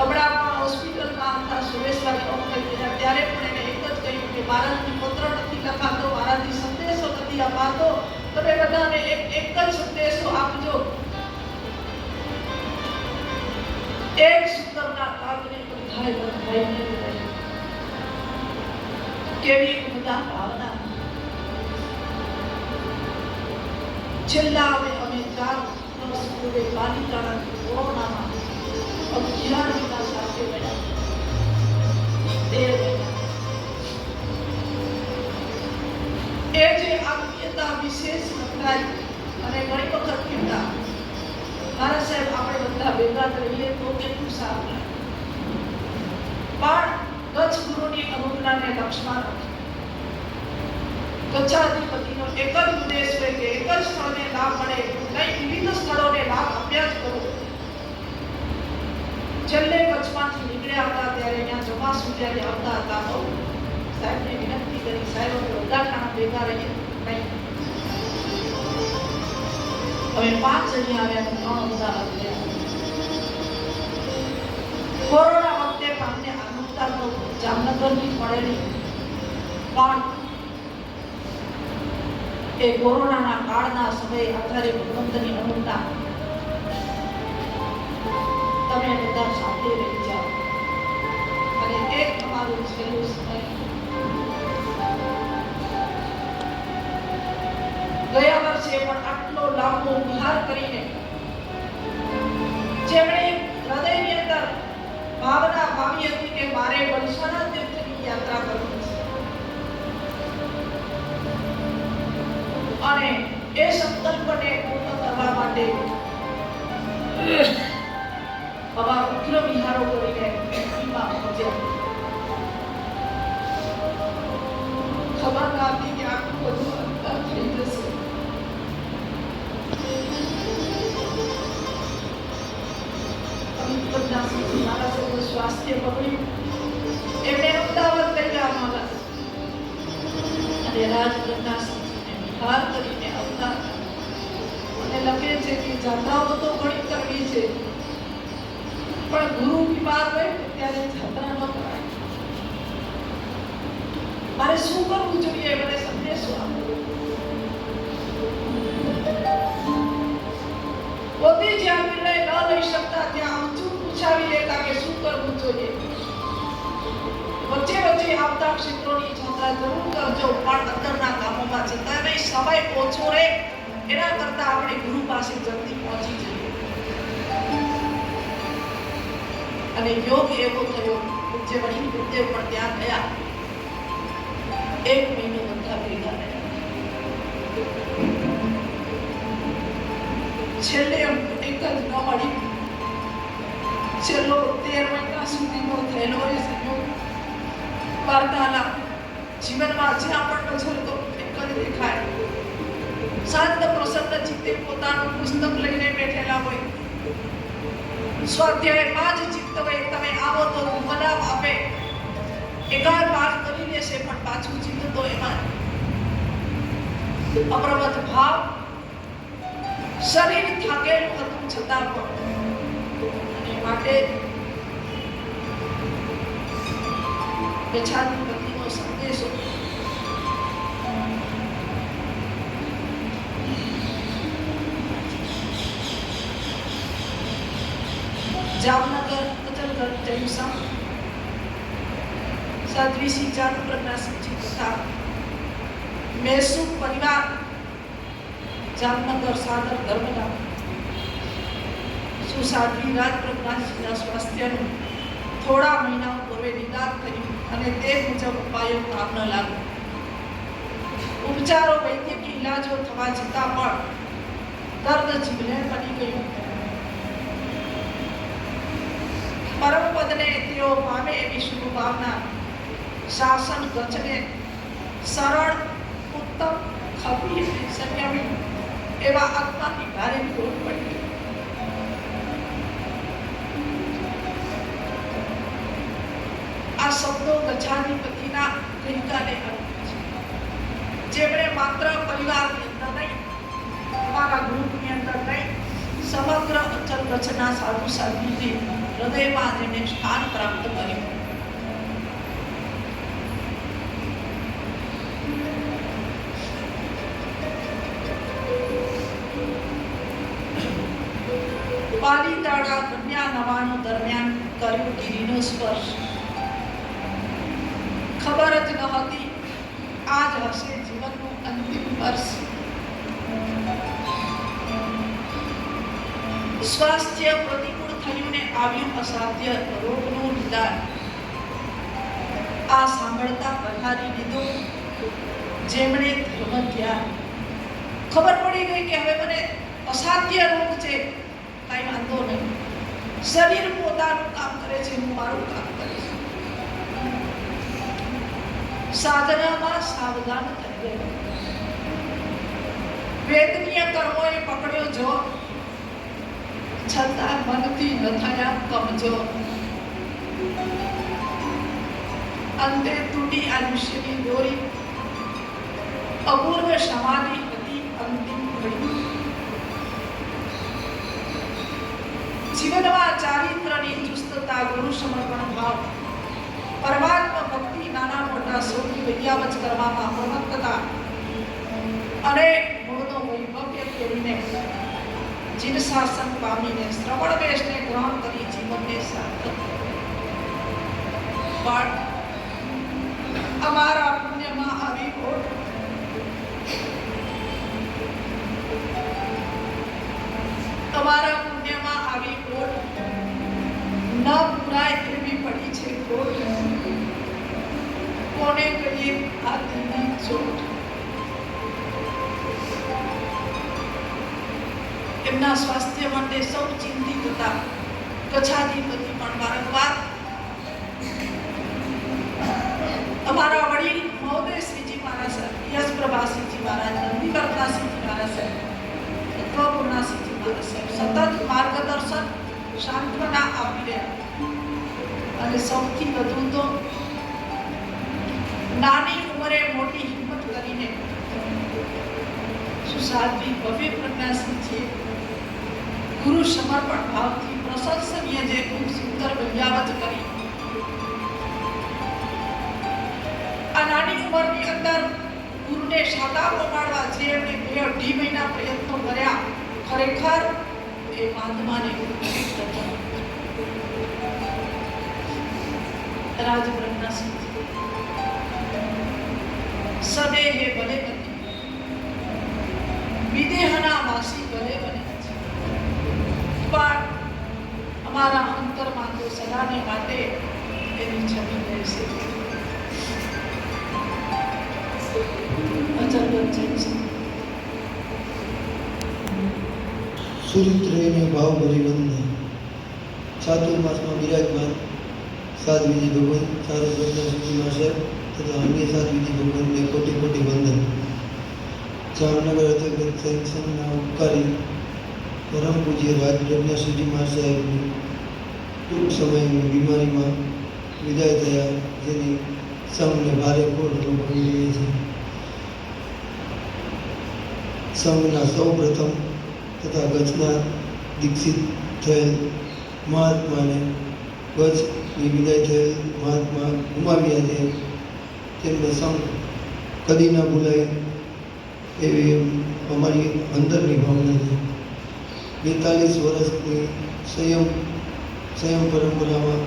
અબડામાં હોસ્પિટલમાં હતા સુરેશભાઈ ઓમ થઈ ગયા ત્યારે પણ એને એક જ કહ્યું કે મારાથી પત્ર નથી લખાતો, મારાથી સંદેશો નથી અપાતો, તમે બધાને એક જ સંદેશો આપજો. એક સુંદરના કાગને બંધાઈને રહે. કેવી ઉમદા ભાવના. છેલ્લા અમે 4 વર્ષ પૂર્વે પાલિતાણાની કોરોનામાં 11 મહિના સાથે ગયા. 13 મહિના એ જે આત્મીયતા વિશેષ નોંધાઈ અને ઘણી વખત કહેતા મારા સાહેબ આપણે બધા ભેગા રહીએ તો કેટલું સારું લાગે. પણ ગચ્છ ગુરુની અનુજ્ઞાને લક્ષ્યમાં રાખી ગચ્છાધિપતિનો એક જ ઉદ્દેશ હોય કે એક જ સ્થળને લાભ મળે નહીં, વિવિધ સ્થળોને લાભ આપ્યા જ કરો. છેલ્લે કચ્છમાંથી નીકળ્યા હતા ત્યારે અહીંયા જમાસુ જ્યારે આવતા હતા તો સાહેબને વિનંતી કરી, સાહેબ અમે ઉદાખાણા ભેગા રહીએ નહીં, હવે 5 અહીંયા આવ્યા, 3 અમદાવાદ ગયા. કોરોના વખતે અમને અનુકૂળતા તો જામનગરની જ મળેલી, પણ એ કોરોનાના કાળના સમયે આધારે ભગવંતની અનુકૂળતા તમે બધા સાથે રહી જાઓ અને એક તમારું છેલ્લું સમય. ગયા વર્ષે પણ આટલો લાંબો વિહાર કરીને જેમણે હૃદયની અંદર ભાવના ભાવી હતી કે મારે વલસાડ તીર્થની યાત્રા કરવી છે અને એ સંકલ્પને પૂર્ણ કરવા માટે આવા ઉગ્ર વિહારો કરીને એમપીમાં પહોંચ્યા. ખબર નથી કે આટલું બધું અંતર થઈ જશે. મારા સૌનું સ્વાસ્થ્ય બગડ્યું, એમને અમદાવાદ લઈ ગયા મારા અને રાજપ્રકાશને વિહાર કરીને આવતા અને લખે છે કે જાત્રાઓ તો ઘણી કરવી છે પણ ગુરુ બીમાર હોય ત્યારે જાત્રા ન કરાય. મારે શું કરવું જોઈએ મને સંદેશો આપો. પોતે જ્યાં નિર્ણય ન લઈ શકતા ત્યાં ઊંચું પૂછાવી લેતા કે શું કરવું જોઈએ. વચ્ચે વચ્ચે આવતા ક્ષેત્રોની યાત્રા જરૂર કરજો પણ અંદરના કામોમાં જતા નહીં. સમય ઓછો રહે એના કરતા આપણે ગુરુ પાસે જલ્દી પહોંચી જઈએ. અને યોગ એવો થયો જે વળી ગુરુદેવ પણ ત્યાં ગયા. 1 મહિનો બધા ભેગા રહ્યા. છેલ્લે એક જ ન મળી, છેલ્લો 13 મહિના સુધીનો થયેલો એ સંયોગ વાર્તાલાપ જીવનમાં જ્યાં પણ નજર તો એક જ દેખાય. શાંત પ્રસન્ન ચિત્તે પોતાનું પુસ્તક લઈને બેઠેલા હોય, સ્વાધ્યાયમાં જ ચિત્ત હોય. તમે આવો તો મનાવ આપે, એકાદ વાર કરી લેશે પણ પાછું ચિત્ત તો એમાં અપ્રમત ભાવ. શરીર થાકેલું હતું છતાં પણ અને માટે ગચ્છાધિપતિનો સંદેશો જામનગર અચલગઢ જયુસમ સાધ્વી ચારુ પ્રજ્ઞાસિંહજી તથા મેસુ પરિવાર જામનગર સાદર ધર્મના સુસાધ્વી રાજ પ્રજ્ઞાસિંહના સ્વાસ્થ્યનું થોડા મહિના પૂર્વે નિદાન થયું અને તે મુજબ ઉપાયો કામ ન લાગ્યા. ઉપચારો વૈદ્યકીય ઇલાજો થવા છતાં પણ દર્દ જીવલેણ બની ગયું. પરમપદને તેઓ પામે એવી શુભ ભાવના શાસન ગચ્છને સરળ, ઉત્તમ, ખબી અને સંયમી એવા આત્માની ભારે ખોટ પડી. આ શબ્દો ગચ્છાધિપતિના ગઈકાલે જેમણે માત્ર પરિવારની અંદર નહીં, અમારા ગ્રુપની અંદર નહીં, સમગ્ર અચલ ગચ્છના સાધુ સાધ્વીજી હૃદયમાં જેને સ્થાન પ્રાપ્ત કર્યું. પાલીતાણા કન્યા નવાણું દરમિયાન કર્યું ગિરિનો સ્પર્શ. ખબર જ ન હતી આજ હશે જીવનનું અંતિમ વર્ષ. સ્વાસ્થ્ય પ્રતિકૂળ થયું ને આવ્યું અસાધ્ય રોગનું નિદાન. આ સાંભળતા પ્રહારી લીધું જેમણે ધર્મ ધ્યાન. ખબર પડી ગઈ કે હવે મને અસાધ્ય રોગ છે, કાંઈ વાંધો નહીં. શરીર પોતાનું કામ કરે છે, હું મારું કામ કરીશ. સાધનામાં સાવધાન થઈ ગયો. વેદનીય કર્મોએ પકડ્યો જો, છતાં મનથી ન થયા કમજોર. અંતે તૂટી આયુષ્યની દોરી, અપૂર્વ સમાધિ હતી અંતિમ ઘડી. જીવનમાં ચારિત્રની ચુસ્તતા, ગુરુ સમર્પણ ભાવ, પરમાત્મા ભક્તિ, નાના મોટા સૌથી વિદ્યાવચ કરવામાં પ્રમત્તતા અને મૂળનો વૈભવ્ય કેળવીને જીન શાસન પામીને શ્રવણ વેશને ગ્રહણ કરી જીવનને સાર્થક. પણ અમારા પુણ્યમાં આવી ખોટ, તમારા પુણ્યમાં આવી ખોટ, ન પુરાય એવી પડી છે ખોટ. કોને કહીએ આ દિલની ચોટ? એમના સ્વાસ્થ્ય માટે સૌ ચિંતિત હતા. કચ્છાધિપતિ પણ વારંવાર અમારા વડીલ મહોદય શ્રીજી મહારાજ, યશ પ્રભાસિંહજી મહારાજ, નંદીવર્ધનાસિંહજી મહારાજ, તત્વપૂર્ણાસિંહજી મહારાજ સતત માર્ગદર્શન, સાંત્વના આપી રહ્યા. અને સૌથી વધુ તો નાની ઉંમરે મોટી હિંમત કરીને સુસાધ્વી ભવ્ય પ્રજ્ઞાસિંહજીએ ગુરુ સમર્પણ ભાવથી પ્રશંસનીય જે ખૂબ સુંદર વિદ્યાવચ કરી. આ નાની ઉંમરની અંદર ગુરુને સાદા પમાડવા જે એમણે 2.5 મહિના પ્રયત્નો કર્યા, ખરેખર એ મહાત્માને રાજ બ્રહ્મસિંહજી સદેહે ભલે નથી, વિદેહના વાસી ભલે બને છે, પણ અમારા અંતરમાં તો સદાને માટે એની છબી રહેશે. સુરિત્રયને ભાવ પરિબંધ ચાતુર્માસમાં બિરાજમાન સાધ્વીજી ભગવાન સારસ્વતજી સાહેબ તથા અન્ય સાધ્વીજી ભગવાનને કોટી કોટી વંદન. જામનગર અંતર્ગત સેન્સનના ઉપકારી પરમ પૂજ્ય રાજ પ્રજ્ઞાસિંહજી મહારાજ સાહેબની ટૂંક સમયની બીમારીમાં વિદાય થયા, જેની સંઘને ભારે ખોટ અનુભવી રહી છે. સંઘના સૌ પ્રથમ તથા કચ્છના દીક્ષિત થયેલ મહાત્માને, કચ્છની વિદાય થયેલ મહાત્મા ગુમાવ્યા છે, તેમને સંઘ કદી ના ભૂલાય એવી અમારી અંદરની ભાવના છે. 42 વર્ષની સંયમ પરંપરામાં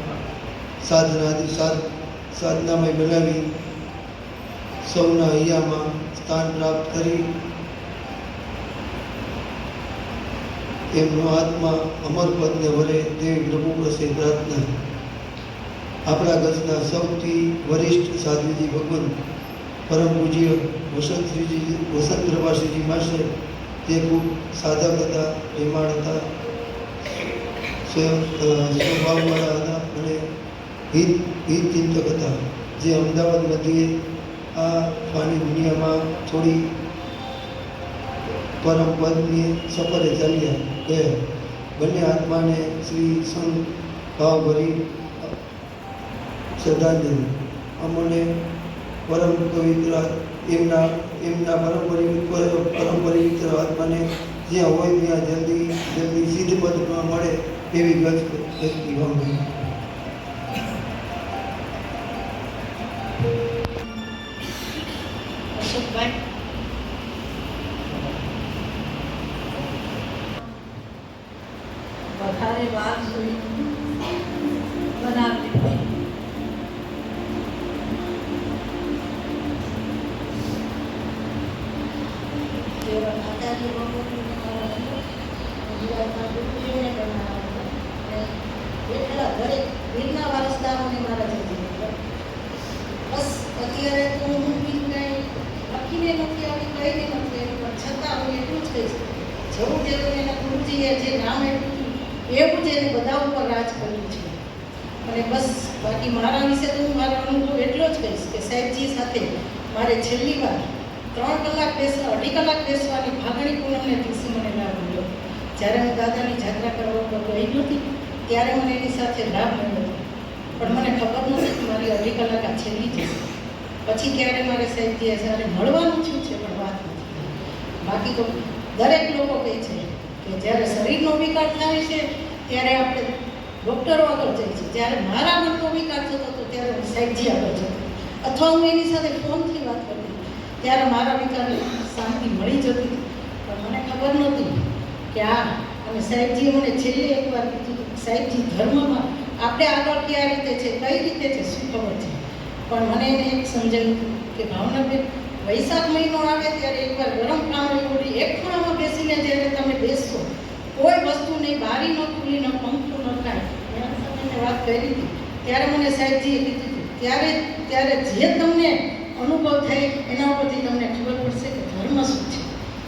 સાધનામય બનાવી સૌના હૈયામાં સ્થાન પ્રાપ્ત કરી એમનો આત્મા અમર પદને વરે તેવી પ્રભુ પાસે પ્રાર્થના. આપણા કચ્છના સૌથી વરિષ્ઠ સાધ્વીજી ભગવાન પરમ પૂજ્ય વસંત પ્રભાસિંહજી માસ્ટર, તે ખૂબ સાધક હતા, પ્રેમાળ હતા, સ્વભાવવાળા હતા અને હિત ચિંતક હતા, જે અમદાવાદ મધ્યે આ ફાની દુનિયામાં થોડી પરમ પદની સફરે ચાલ્યા ગયા. બંને આત્માને શ્રી સંઘ ભાવભરી શ્રદ્ધાંજલિ. અમને પરમ પવિત્ર એમના પરમ પવિત્ર આત્માને જ્યાં હોય ત્યાં જલ્દી સિદ્ધ પદ મળે એવી ગજની ભાવના. અશોકભાઈ વધારે વાર જોઈ બનાવી દીધી. માતાજી એટલા દરેક વીરના વારસદારોને મારા જતી બસ. અત્યારે તો હું બીજું કાંઈ લખીને નથી આવી, કહીને નથી આવી, પણ છતાં હું એટલું જ કહીશ, જેવું જેવું એના ગુરુજીએ જે નામ આપ્યું એવું જ એને બધા ઉપર રાજ કર્યું છે. અને બસ બાકી મારા વિશે તો હું મારો અનુભવ એટલો જ કહીશ કે સાહેબજી સાથે મારે છેલ્લી વાર 3 કલાક બેસવા 2.5 કલાક બેસવાની ફાગણી પૂનમને દિવસે મને લાભ મળ્યો. જ્યારે હું દાદાની જાત્રા કરવા પર ગઈ નહોતી ત્યારે મને એની સાથે લાભ મળ્યો હતો. પણ મને ખબર નહોતી કે મારી 2.5 કલાક આ છેલ્લી જશે. પછી ક્યારે મારે સાહેબજીએ જ્યારે મળવાનું થયું છે પણ વાત નથી. બાકી તો દરેક લોકો કહે છે કે જ્યારે શરીરનો વિકાર થાય છે ત્યારે આપણે ડૉક્ટરો આગળ જઈએ છીએ. જ્યારે મારા મનનો વિકાર થતો હતો ત્યારે હું સાહેબજી આગળ જતી અથવા હું એની સાથે ફોનથી વાત કરતી ત્યારે મારા વિકારને શાંતિ મળી જતી હતી. પણ મને ખબર નહોતી કે અને સાહેબજીએ મને છેલ્લે એકવાર કીધું હતું, સાહેબજી ધર્મમાં આપણે આગળ કયા રીતે છે, કઈ રીતે છે, શું ખબર છે. પણ મને એને એક સમજાયું કે ભાવનાબેન, વૈશાખ મહિનો આવે ત્યારે એકવાર ગરમ કામળી ઓઢી એક ખૂણામાં બેસીને જ્યારે તમે બેસશો, કોઈ વસ્તુ નહીં, બારી ન ખુલી, ન પંખું ન કાંઈ. એના સાથે મેં વાત કરી હતી ત્યારે મને સાહેબજીએ કીધું હતું ત્યારે જે તમને અનુભવ થાય એના ઉપરથી તમને ખબર પડશે કે ધર્મ શું છે.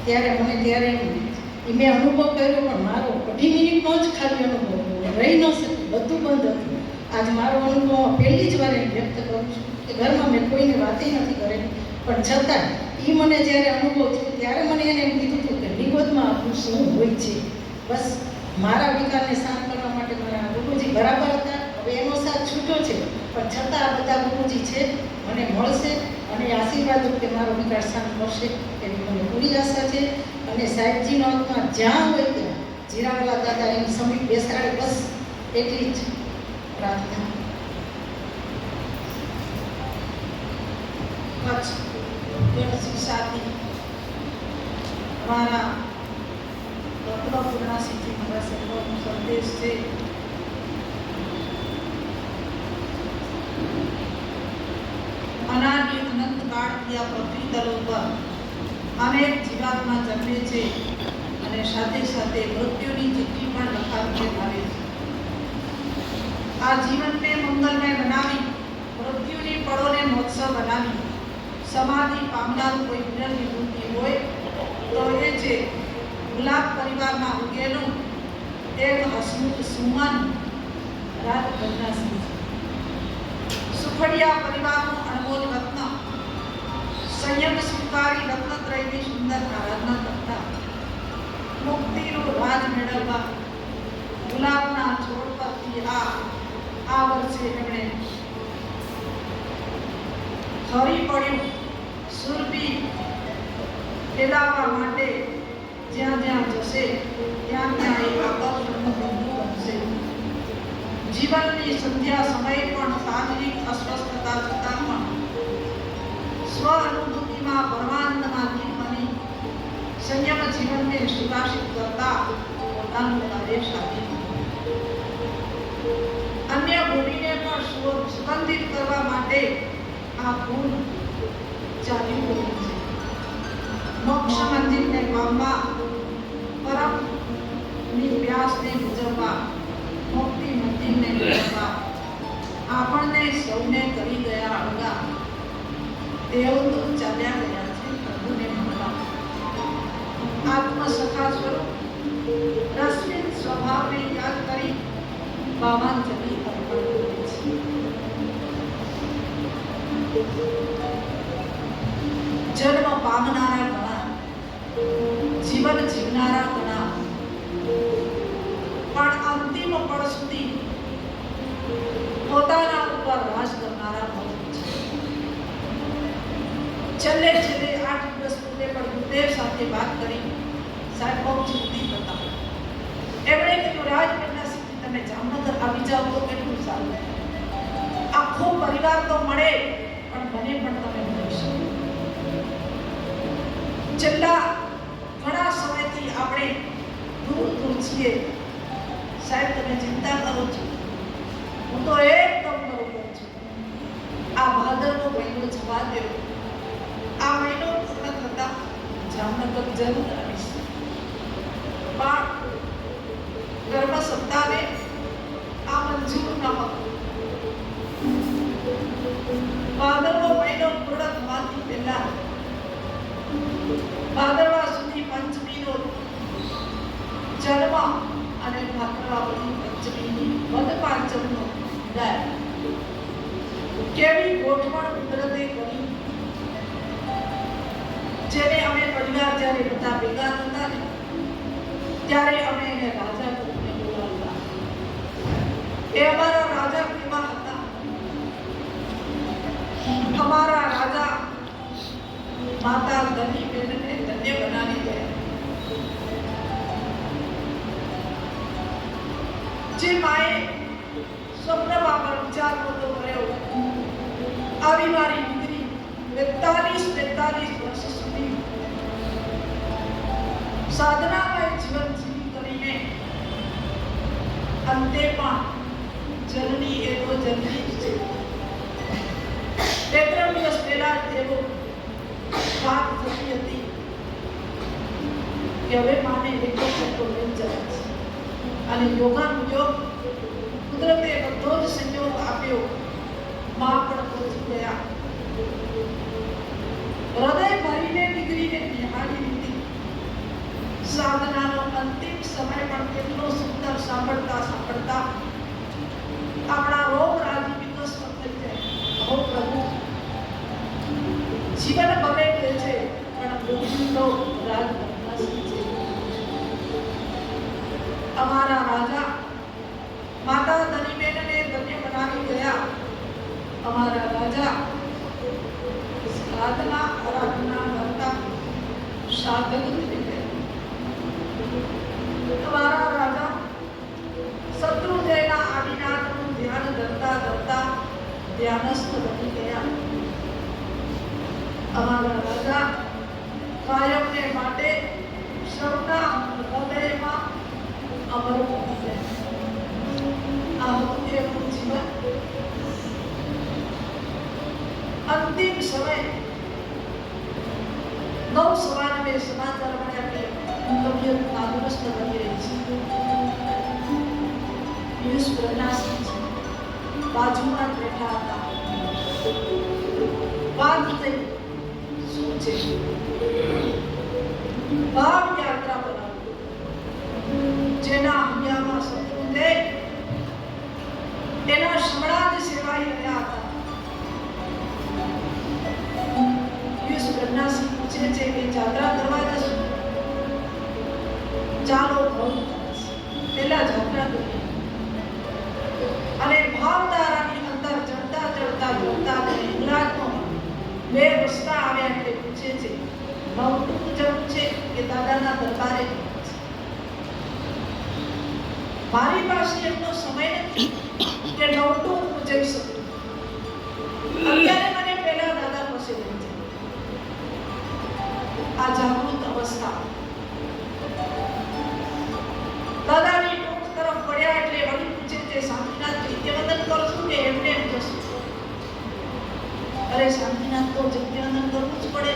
ત્યારે મેં અનુભવ કર્યો પણ મારો 2 મિનિટનો જ ખાલી અનુભવ રહી ન શક્યું, બધું બંધ હતું. આજ મારો અનુભવ પહેલી જ વાર વ્યક્ત કરું છું કે ઘરમાં મેં કોઈને વાતે નથી કરેલી, પણ છતાં એ મને જ્યારે અનુભવ થયો ત્યારે મને એને એમ કીધું હતું કે નિગોદમાં આપણું શું હોય છે. બસ મારા વિકારને શાંત કરવા માટે મારા ગુરુજી બરાબર હતા. હવે એનો સાથ છૂટ્યો છે પણ છતાં આ બધા ગુરુજી છે, મને મળશે અને આશીર્વાદ રૂપે મારો વિકાર શાંત કરશે એવી મને પૂરી આશા છે. અને સાહેબજીનો આત્મા જ્યાં હોય ત્યાં જીરાવાલા દાદા એની સમીપ બેસાડે, બસ એટલી જ પ્રાર્થના. કચ્છ ગણસિંહ સાથી અમારા પૂર્ણાસિંહજી મારા સર્વનો સંદેશ છે. અનાદિ અનંત કાળથી આ પૃથ્વી તલ ઉપર અનેક જીવાત્મા જન્મે છે અને સાથે સાથે મૃત્યુની ચિઠ્ઠી પણ લખાવી આવે છે. આ જીવનને મંગલમય બનાવી, મૃત્યુની પળોને મોત્સવ બનાવી સમાધિ પામનારું કોઈ વિરલ વિભૂતિ હોય તો એ છે ગુલાબ પરિવારના ઉગેલું એક હસમુખ સુમન રાજગઢનાસિંહ. સુખડિયા પરિવારનું અનમોલ રત્ન, સંયમ સ્વીકારી રત્નત્રયની સુંદર આરાધના કરતા, મુક્તિનું રાજ મેળવવા ગુલાબના છોડ પરથી આ વર્ષે એમણે ખરી પડ્યું સુરભી ફેલાવવા માટે જ્યાં જ્યાં જશે ત્યાં ત્યાં એક આકર્ષણનું બિંદુ બનશે. જીવનની સંધ્યા સમયે પણ શારીરિક અસ્વસ્થતા છતાં પણ સ્વ અનુભૂતિમાં પરમાનંદમાં લીન બની સંયમ જીવનને સુભાષિત કરતા પોતાનું કાર્ય સાધી અન્ય ભૂમિને પણ સુગંધિત કરવા માટે આ ફૂલ ચાલ્યું ગયું છે. મોક્ષ મંદિરને પામવા, પરમની પ્યાસને બુઝવવા, મુક્તિ મંદિરને મેળવવા આપણને સૌને કરી ગયા અળગા. તેઓ તો ચાલ્યા ગયા છે પ્રભુને મળવા. આત્મસખા સ્વરૂપ રશ્મિ સ્વભાવને યાદ કરી ભાવાંજલિ અર્પણ કરે છે. જન્મ પામનારા ઘણા, જીવન જીવનારા ઘણા, પણ અંતિમ પળ સુધી પોતાના ઉપર રાજ કરનારા બહુ છે. છેલ્લે 8 દિવસ પૂર્વે પણ ગુરુદેવ સાથે વાત કરી સાહેબ બહુ ચિંતિત હતા. એમણે કહ્યું, રાજગઢના સિંહ તમે જામનગર આવી જાઓ તો કેટલું સારું. આખો પરિવાર તો મળે પણ મને પણ તમે મળી શકો. છેલ્લા ઘણા સમયથી આપણે દૂર છીએ. સાહેબ તમે ચિંતા કરો છો, હું તો એકદમ બરોબર છું. આ ભાદરવો મહિનો જવા દો. આ મહિનો પૂર્ણ થતા જામનગર જરૂર આવીશ. પણ ગર્ભ સત્તાને આ મંજૂર ન હતું. ભાદરવો મહિનો પૂર્ણ થવાથી પહેલા ભાદરવા સુધી પંચમીનો જન્મ અને ભાદરવા પંચમીની વદ પાંચમનો સમજાય કેવી ગોઠવણ કુદરતે કરી, જેને અમે પરિવાર જ્યારે બધા ભેગા થતા ને ત્યારે અમે એને રાજા તરીકે બોલાવતા. એ અમારા રાજા કેવા હતા? અમારા રાજા માતા ધની બેનને ધન્ય બનાવી ગયા. જે માએ સ્વપ્નમાં પણ વિચાર નહોતો કર્યો, આવી મારી દીકરી 42 વર્ષ સુધી સાધનામય જીવન જીવી કરીને અંતે પણ જનની એવો જનની જ છે. 2-3 દિવસ પહેલા જ એવો વાત થતી હતી કે હવે માને એટલો મોટો લઈ જાય છે અને યોગાનુયોગ કુદરતે બધો જ સંયોગ આપ્યો. માં પણ પહોંચી ગયા. હૃદય ભરીને દીકરીને નિહાળી લીધી. સાધનાનો અંતિમ સમય પણ કેટલો સુંદર સાંભળતા સાંભળતા આપણા રોગ રાજી વિકસ્ત થઈ જાય. હો પ્રભુ, જીવન ભલે કે છે પણ મૃત્યુનો રાજ બદલાશે છે. અમારા રાજા માતા ધનીબેનને ધન્ય બનાવી ગયા. અમારા રાજા સાધના આરાધના કરતા સાધક થઈ ગયા. અમારા રાજા શત્રુંજયના આદિનાથનું ધ્યાન ધરતા ધરતા ધ્યાનસ્થ બની ગયા. અમારા રાજા કાયમને માટે સૌના હૃદયમાં અમર બની ગયા. આ હતું એમનું જીવન. અંતિમ સમય 9:15 સમાચાર મળ્યા કે તબિયત નાદુરસ્ત બની રહી છે. પિયુષ પ્રજ્ઞાસિંહજી બાજુમાં જ બેઠા હતા. વાત થઈ, શું છે? ભાવ યાત્રા પર જેના હૈયામાં શત્રુંજય એના શમણા જ સેવાઈ રહ્યા હતા. પિયુષ પ્રજ્ઞાસિંહ પૂછે છે કે જાત્રા કરવા જશો? ચાલો પેલા જાત્રા કરીએ. અને ભાવધારાની અંદર ચડતા ગુજરાતમાં 2 રસ્તા આવ્યા એટલે પૂછે છે નવટુક જવું છે કે દાદાના દરબારે? મારી પાસે એટલો સમય નથી કે નવટુક જઈ શકું. અત્યારે મને પહેલા દાદા પાસે લઈ જાય. આ જાગૃત અવસ્થા દાદાની ટોક તરફ પડ્યા એટલે વળી પૂછે છે શાંતિનાથ જયવંદન કરશું કે એમને એમ જશું? અરે શાંતિનાથ તો જયવંદન કરવું જ પડે.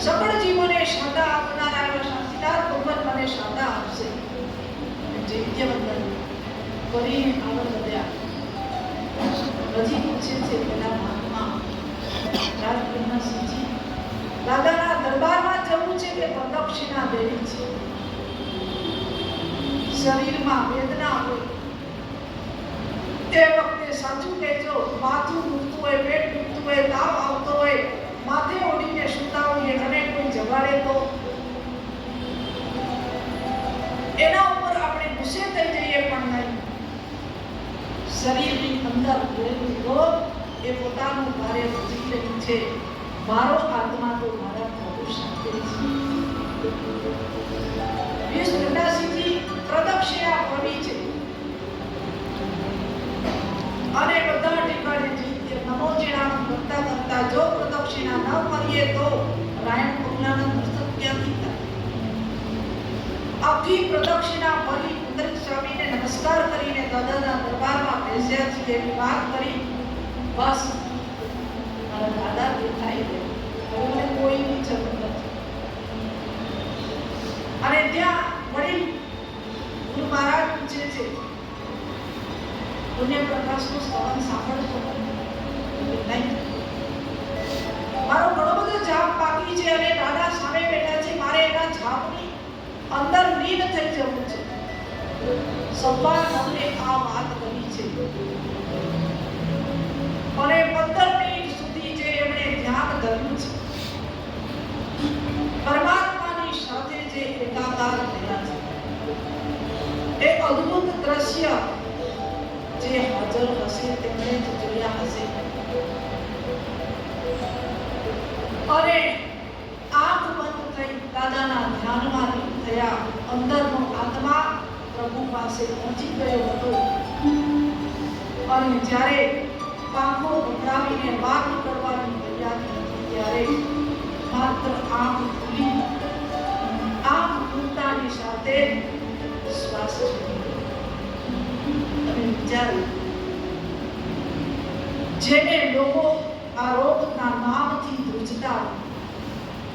સકળ જીવોને શાંતા આપનારા એવા શાંતિનાથ ભગવાન મને શાંતા આપશે. જયવંદન કરીને આગળ વધ્યા. હજી પૂછે છે પેલા મહાત્મા રાજબ્રહ્મસિંહજી, દાદાના દરબારમાં જવું છે કે પ્રદક્ષિણા દેવી છે? શરીરમાં વેદના હોય તે વખતે સાચું કહેજો. માથું દુખતું હોય, પેટ દુખતું હોય, તાવ આવતો હોય, માથે ઓઢીને સૂતા હોઈએ અને કોઈ જગાડે તો એના ઉપર આપણે ગુસ્સે થઈ જઈએ પણ નહીં. શરીરની અંદર રહેલું રોગ એ પોતાનું કાર્ય ભજી રહ્યું છે. મારો આત્મા તો મારા પ્રભુ સાથે છે. પિયુષ પ્રજ્ઞાસિંહજી પ્રદક્ષિણા ફરી છે અને બધા ઠેકાણે જઈને નમોજીણામ કરતા કરતા જો પ્રદક્ષિણા ન કરીએ તો રાયણ પગલાના દર્શન ક્યાંથી થાય? આખી પ્રદક્ષિણા ફરી કુદરત સ્વામીને નમસ્કાર કરીને દાદાના દરબારમાં બેસ્યા છીએ એવી વાત કરી. બસ મારા દાદા દેખાઈ ગયા. હવે મને કોઈની જરૂર નથી. અને ત્યાં વડીલ ગુરુ મહારાજ પૂછે છે પુણ્ય પ્રકાશનું સ્મરણ સાંભળતો નહીં? મારો ઘણો બધો જાપ બાકી છે અને દાદા સામે બેઠા છે. મારે એના જાપની અંદર લીન થઈ જવું છે. સબ્બાનંદે આ વાત કરી છે અને 15 મિનિટ સુધી જે એમણે ધ્યાન ધર્યું છે, પરમાત્માની સાથે જે એકાકાર થયા છે, એ અદ્ભુત દ્રશ્ય જે હાજર હશે તેમણે જ જોયા હશે. અને આંખ બંધ થઈ દાદાના ધ્યાનમાં લીન થયા. અંદરનો આત્મા પ્રભુ પાસે પહોંચી ગયો હતો અને જ્યારે પાંખો ઉભરાવીને વાત કરવાની તૈયારી હતી ત્યારે માત્ર આંખ ખુલી. આંખ ખુલતાની સાથે શ્વાસ છૂટી ગયો. તમે વિચારો, જેને લોકો આ રોગના નામથી ધ્રુજતા,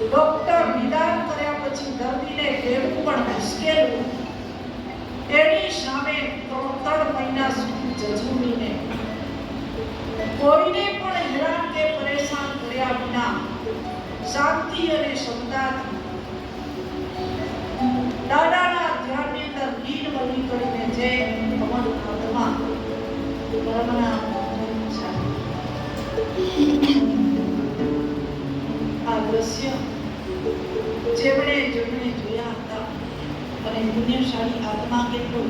ડોક્ટર નિદાન કર્યા પછી દર્દીને લેવું પણ મુશ્કેલ હતું, એની સામે 3 મહિના સુધી જજુમીને કોઈને પણ હેરાન કે પરેશાન કર્યા વિના શાંતિ અને ક્ષમતાથી દાદાના ધ્યાનની અંદર લીન બની કરીને જે કમળ આત્મા પરમના આ દ્રશ્ય જેમણે જોયા હતા અને પુણ્યશાળી આત્મા કેટલો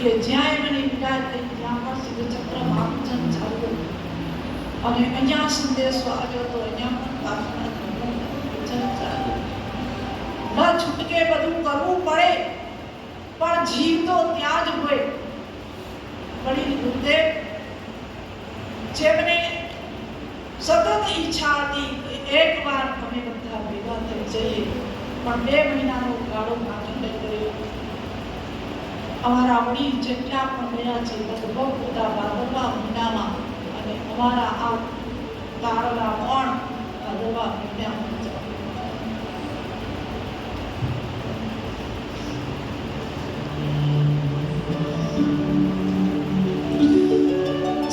કે જ્યાં એમની વિદાય થઈ ત્યાં પણ શિવચક્ર મહાપૂજન ચાલુ હતું અને અહીંયા સંદેશો આવ્યો તો અહીંયા પણ પ્રાર્થના પૂજન ચાલુ. ન છૂટકે બધું કરવું પડે પણ જીવ તો ત્યાં જ હોય. વડીલ ગુરુદેવ જેમને સતત ઈચ્છા હતી કે એકવાર અમે બધા ભેગા થઈ જઈએ, પણ 2 મહિનાનો ગાળો બાકી લઈ ગયો. અમારા વડીલ જેટલા પણ ગયા છે લગભગ બધા 12મા મહિનામાં અને અમારા આ તારલા પણ 12મા મહિનામાં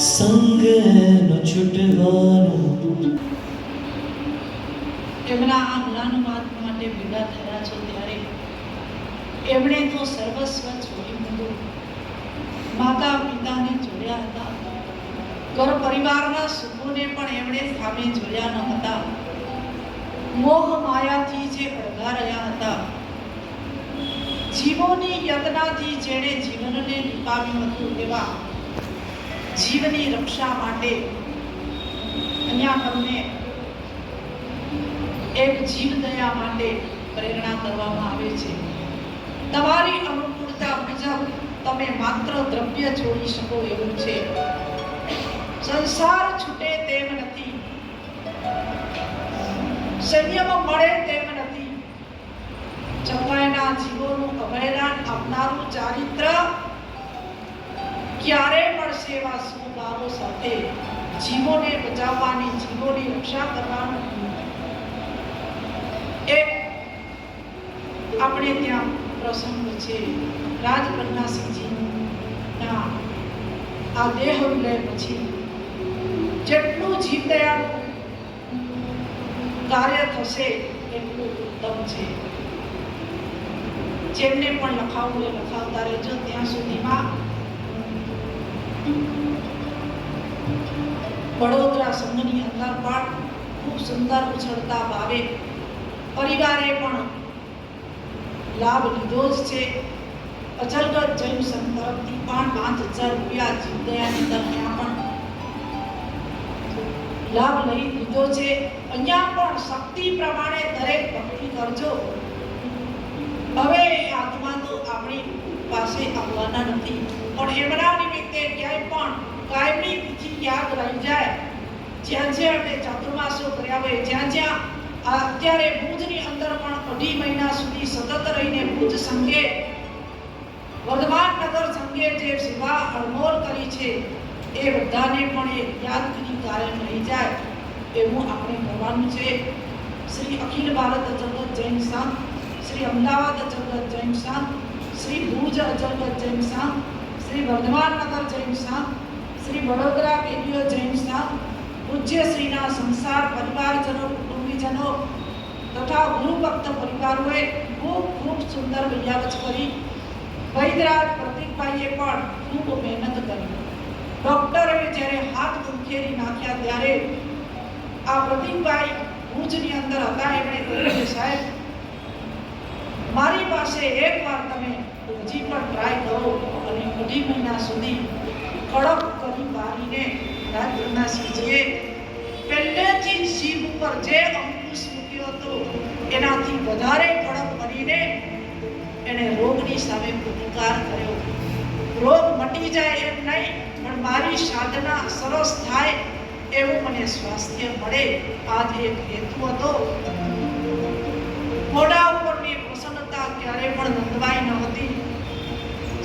સંગનો છૂટવાનું. એમના આ જ્ઞાન માટે ભેગા થયા છો ત્યારે એમણે તો સર્વસ્વ છોડી દીધું. માતા પિતાને જોડ્યા હતા, ઘર પરિવારના સુખોને પણ એમણે સામે જોયા ન હતા. મોહ માયાથી જે અળગા રહ્યા હતા, જીવોની યતનાથી જેણે જીવનને લીપાવ્યું હતું, એવા જીવની રક્ષા માટે અહીંયા તમને એક જીવદયા માટે પ્રેરણા કરવામાં આવે છે. તમારી અનુકૂળતા મુજબ તમે માત્ર દ્રવ્ય છોડી શકો એવું છે. સંસાર છૂટે તેમ નથી, સંયમ મળે તેમ નથી. ચંપાઈના જીવોનું અભયદાન આપનારું ચારિત્ર ક્યારે મળશે? એવા સુભાવો સાથે જીવોને બચાવવાની, જીવોની રક્ષા કરવાનું એક આપણે ત્યાં પ્રસંગ છે. રાજ પ્રજ્ઞાસિંહજીના આ દેહ વિલય પછી જેટલું જીવદયાનું કાર્ય થશે એટલું ઉત્તમ છે. જેમને પણ લખાવવું એ લખાવતા રહેજો. ત્યાં સુધીમાં વડોદરા સંઘની અંદર પણ ખૂબ સુંદર ઉછળતા ભાવે પરિવારે પણ લાભ લીધો જ છે. અચલગઢ જૈન સંઘ તરફથી પણ 5000 રૂપિયા જીવદયાની અંદર ત્યાં પણ લાભ લઈ લીધો છે. અહીંયા પણ શક્તિ પ્રમાણે દરેક ભક્તિ કરજો. હવે આત્મા તો આપણી પાસે આવવાના નથી, પણ એમના નિમિત્તે ક્યાંય પણ કાયમી તિથિ યાદ રહી જાય. જ્યાં જ્યાં અમે ચાતુર્માસો કર્યા હોય, જ્યાં જ્યાં અત્યારે ભુજની અંદર પણ 2.5 મહિના સુધી સતત રહીને ભુજ સંઘે, વર્ધમાન નગર સંઘે જે સેવા અણમોલ કરી છે એ બધાને પણ એક યાદગીરી કાયમ રહી જાય એવું આપણે કરવાનું છે. શ્રી અખિલ ભારત અચલગઢ જૈન સંઘ, શ્રી અમદાવાદ અચલગઢ જૈન સંઘ, શ્રી ભુજ અચલગઢ જૈન સંઘ, શ્રી વર્ધમાન નગર જૈન સંઘ, શ્રી વડોદરા કેડીઓ જૈન સંઘ, પૂજ્ય શ્રીના સંસાર પરિવારજનો, કુટુંબીજનો તથા ગુરુ ભક્ત પરિવારોએ ખૂબ ખૂબ સુંદર વૈયાવચ કરી વૈદરાજ પ્રતિકભાઈએ પણ ખૂબ મહેનત કરી. ડોક્ટરે જ્યારે હાથ ઉંખેરી નાખ્યા ત્યારે આ પ્રતિકભાઈ ભુજની અંદર હતા. એમણે કહ્યું કે સાહેબ, મારી પાસે એકવાર તમે હજી પણ ટ્રાય કરો અને 2 મહિના સુધી કડક કરી બારીને રાજગુરુનાથજીએ પહેલેથી જ જીભ ઉપર જે અંકુશ મૂક્યો હતો એનાથી વધારે કડક કરીને એને રોગની સામે પ્રતિકાર કર્યો. રોગ મટી જાય એમ નહીં, પણ મારી સાધના સરસ થાય એવું મને સ્વાસ્થ્ય મળે, આ જ એક હેતુ હતો. મોઢા ઉપરની પ્રસન્નતા ક્યારે પણ નંદવાઈ ન હતી,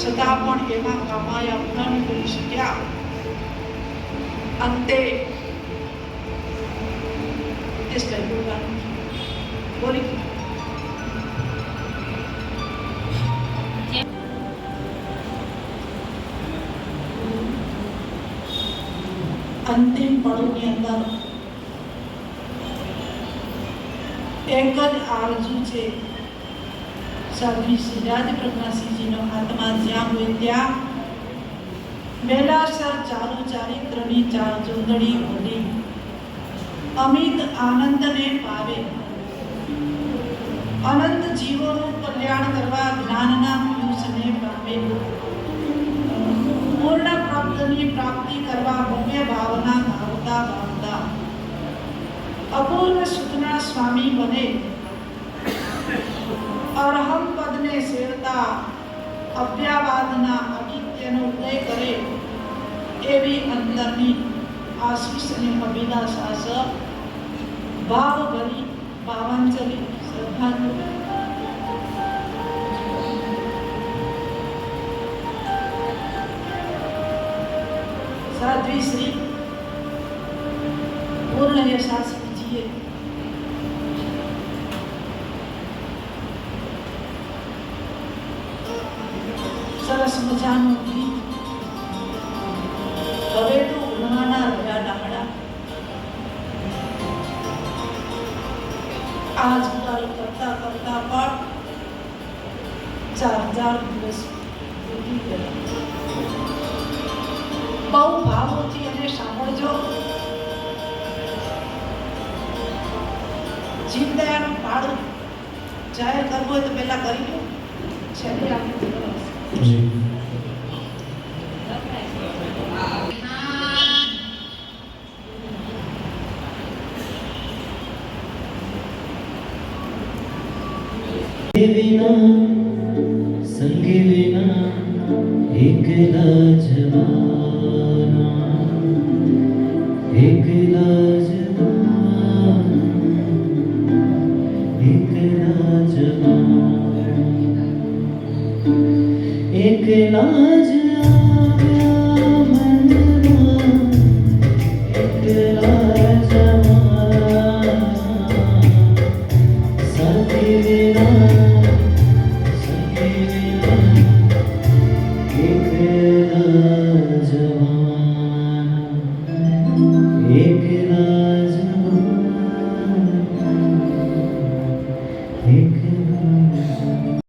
છતાં પણ એમાં કામાયા ન કરી શક્યા. અંતે બોલી અંતિમ પળોની અંદર એક જ આરજુ છે, સાધ્વી શ્રી રાજપ્રજ્ઞાસિંહજીનો આત્મા જ્યાં હોય ત્યાં બેલાસર ચાલુ ચારિત્રની ચાર જોંદડી ઓઢી અમિત આનંદને પાવે, અનંત જીવોનું કલ્યાણ કરવા જ્ઞાનના પિયુષને પામે, પૂર્ણ પ્રાપ્તિની પ્રાપ્તિ કરવા ભવ્ય ભાવના ભાવતા ભાવતા અપૂર્વ સુખના સ્વામી બને, અરહમ પદને સેવતા અવ્યાવાદના અનિત્યનો ઉદય કરે એવી અંતરની આશીષ અને અભિલાષા ભાવ ભરી ભાવાંજલિ શ્રદ્ધાંજલિ. સાધ્વી શ્રી પૂર્ણ યશાસ્ત્રીજીએ સરસ મજાનું ગીત હવે તો ઉનાળા રહ્યા ડામડા આજકાલ કરતા કરતા પણ 4,000 દિવસ વીતી ગયા. બહુ ભાવોથી અને સાંભળજો. જીવદયાનું ભાડું જાહેર કરવું હોય તો પહેલા કરી લો, છેલ્લે આપણે જી વિના સંગે વિના એકલા જવાના, એકલા જવાના, એકલા જવાના, એકલા જ